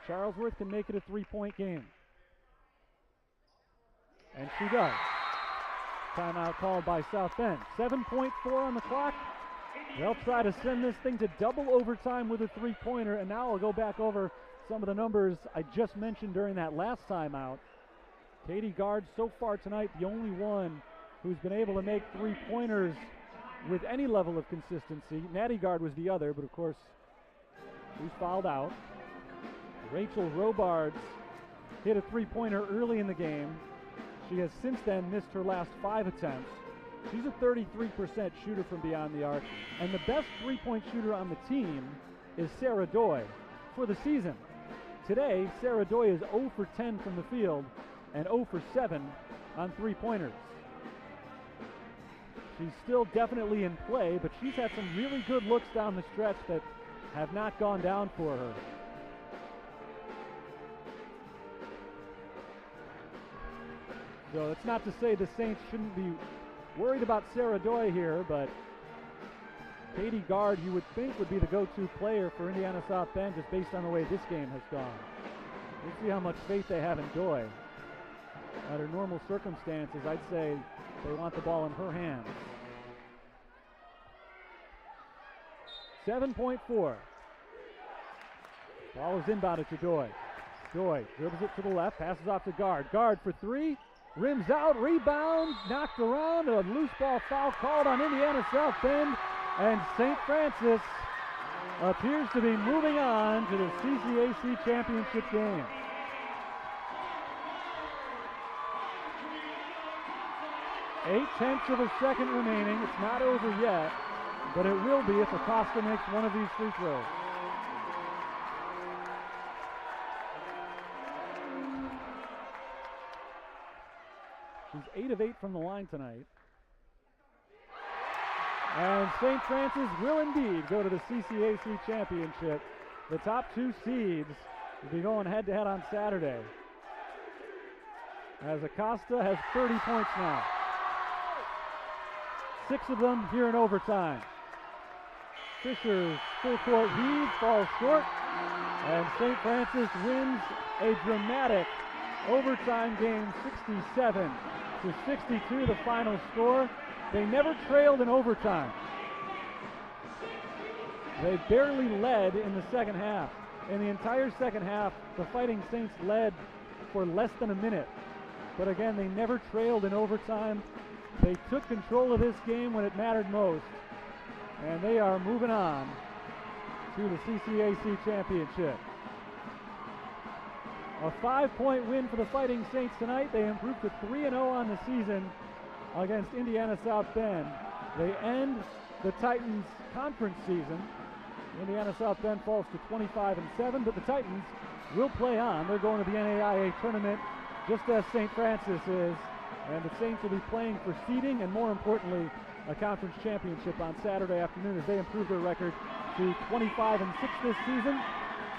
B: Charlesworth can make it a 3-point game. And she does. Timeout called by South Bend. 7.4 on the clock. They'll try to send this thing to double overtime with a 3-pointer, and now I'll go back over some of the numbers I just mentioned during that last timeout. Katie Gard so far tonight, the only one who's been able to make 3-pointers with any level of consistency. Maddie Gard was the other, but of course, he's fouled out. Rachel Robards hit a 3-pointer early in the game. She has since then missed her last 5 attempts. She's a 33% shooter from beyond the arc, and the best 3-point shooter on the team is Sarah Doy for the season. Today, Sarah Doy is 0 for 10 from the field and 0 for 7 on 3-pointers. She's still definitely in play, but she's had some really good looks down the stretch that have not gone down for her. So it's not to say the Saints shouldn't be worried about Sarah Doy here, but Katie Gard, you would think, would be the go-to player for Indiana South Bend just based on the way this game has gone. We'll see how much faith they have in Doy. Under normal circumstances, I'd say they want the ball in her hands. 7.4. Ball is inbounded to Doy. Doy dribbles it to the left, passes off to Gard. Gard for 3. Rims out, rebound, knocked around, a loose ball foul called on Indiana South Bend, and St. Francis appears to be moving on to the CCAC championship game. .8 of a second remaining. It's not over yet, but it will be if Acosta makes one of these free throws. She's 8 of 8 from the line tonight. And St. Francis will indeed go to the CCAC championship. The top 2 seeds will be going head-to-head on Saturday, as Acosta has 30 points now. 6 of them here in overtime. Fisher's full court lead falls short, and St. Francis wins a dramatic overtime game, 67-62, the final score. They never trailed in overtime. They barely led in the second half. In the entire second half, the Fighting Saints led for less than a minute. But again, they never trailed in overtime. They took control of this game when it mattered most. And they are moving on to the CCAC championship. A 5-point win for the Fighting Saints tonight. They improved to 3-0 on the season against Indiana South Bend. They end the Titans' conference season. Indiana South Bend falls to 25-7, but the Titans will play on. They're going to the NAIA tournament just as St. Francis is, and the Saints will be playing for seeding and, more importantly, a conference championship on Saturday afternoon as they improve their record to 25-6 this season.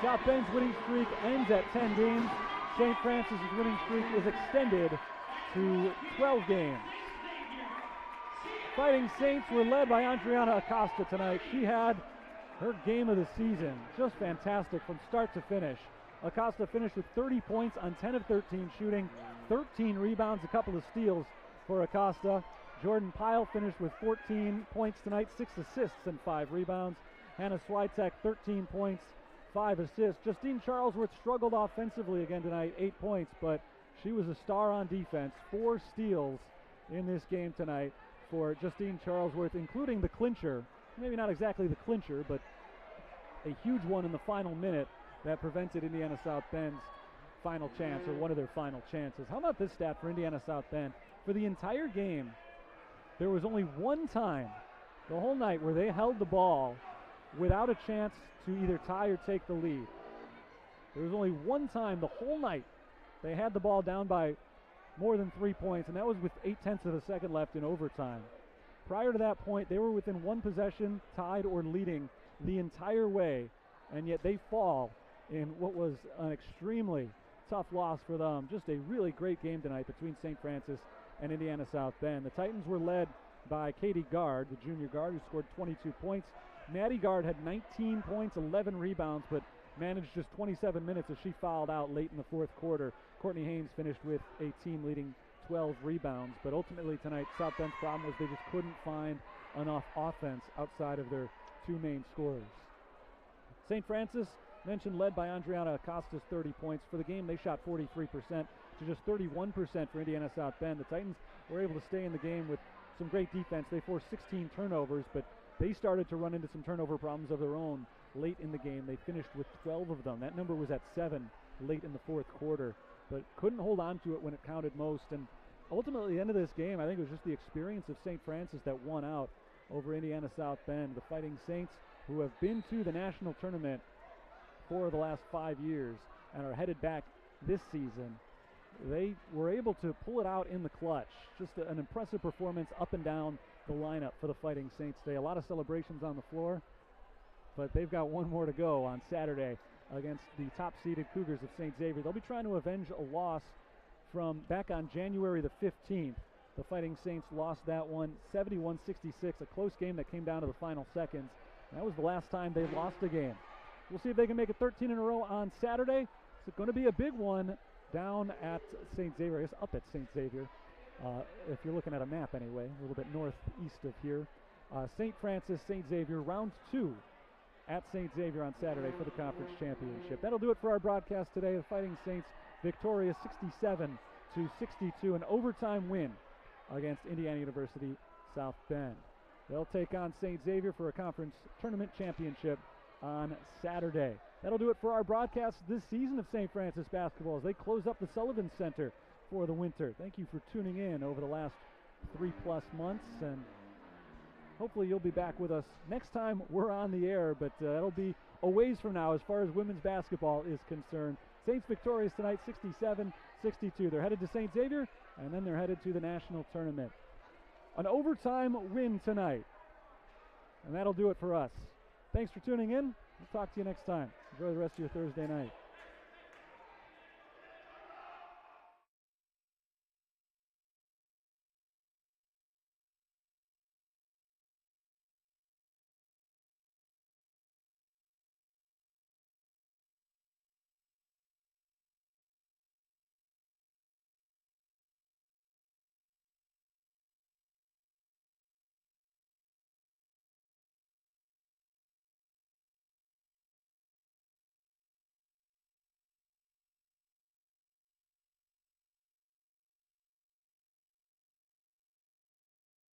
B: South Bend's winning streak ends at 10 games. St. Francis' winning streak is extended to 12 games. Fighting Saints were led by Andriana Acosta tonight. She had her game of the season. Just fantastic from start to finish. Acosta finished with 30 points on 10 of 13 shooting, 13 rebounds, a couple of steals for Acosta. Jordan Pyle finished with 14 points tonight, 6 assists and 5 rebounds. Hannah Switek, 13 points, 5 assists. Justine Charlesworth struggled offensively again tonight, 8 points, but she was a star on defense. 4 steals in this game tonight for Justine Charlesworth, including the clincher. Maybe not exactly the clincher, but a huge one in the final minute that prevented Indiana South Bend's final chance, or one of their final chances. How about this stat for Indiana South Bend? For the entire game, there was only one time the whole night where they held the ball without a chance to either tie or take the lead. There was only one time the whole night they had the ball down by more than 3 points, and that was with 0.8 of a second left in overtime. Prior to that point, they were within one possession, tied or leading the entire way, and yet they fall in what was an extremely tough loss for them. Just a really great game tonight between St. Francis and Indiana South Bend. The Titans were led by Katie Gard, the junior guard, who scored 22 points. Maddie Gard had 19 points, 11 rebounds, but managed just 27 minutes as she fouled out late in the fourth quarter. Courtney Haynes finished with a team-leading 12 rebounds, but ultimately tonight South Bend's problem was they just couldn't find enough offense outside of their 2 main scorers. St. Francis, mentioned, led by Andriana Acosta's 30 points. For the game, they shot 43% to just 31% for Indiana South Bend. The Titans were able to stay in the game with some great defense. They forced 16 turnovers, but they started to run into some turnover problems of their own late in the game. They finished with 12 of them. That number was at 7 late in the fourth quarter, but couldn't hold on to it when it counted most. And ultimately, at the end of this game, I think it was just the experience of St. Francis that won out over Indiana South Bend. The Fighting Saints, who have been to the national tournament for the last 5 years and are headed back this season, they were able to pull it out in the clutch. Just an impressive performance up and down the lineup for the Fighting Saints today. A lot of celebrations on the floor, but they've got one more to go on Saturday against the top-seeded Cougars of St. Xavier. They'll be trying to avenge a loss from back on January the 15th. The Fighting Saints lost that one 71-66, a close game that came down to the final seconds. That was the last time they lost a game. We'll see if they can make it 13 in a row on Saturday. It's going to be a big one down at St. Xavier, I guess up at St. Xavier, if you're looking at a map anyway, a little bit northeast of here. St. Francis, St. Xavier, round 2 at St. Xavier on Saturday for the conference championship. That'll do it for our broadcast today. The Fighting Saints victorious 67-62, an overtime win against Indiana University South Bend. They'll take on St. Xavier for a conference tournament championship on Saturday. That'll do it for our broadcast this season of St. Francis basketball as they close up the Sullivan Center for the winter. Thank you for tuning in over the last 3+ months, and hopefully you'll be back with us next time we're on the air, but that'll be a ways from now as far as women's basketball is concerned. Saints victorious tonight, 67-62. They're headed to St. Xavier, and then they're headed to the national tournament. An overtime win tonight, and that'll do it for us. Thanks for tuning in. We'll talk to you next time. Enjoy the rest of your Thursday night.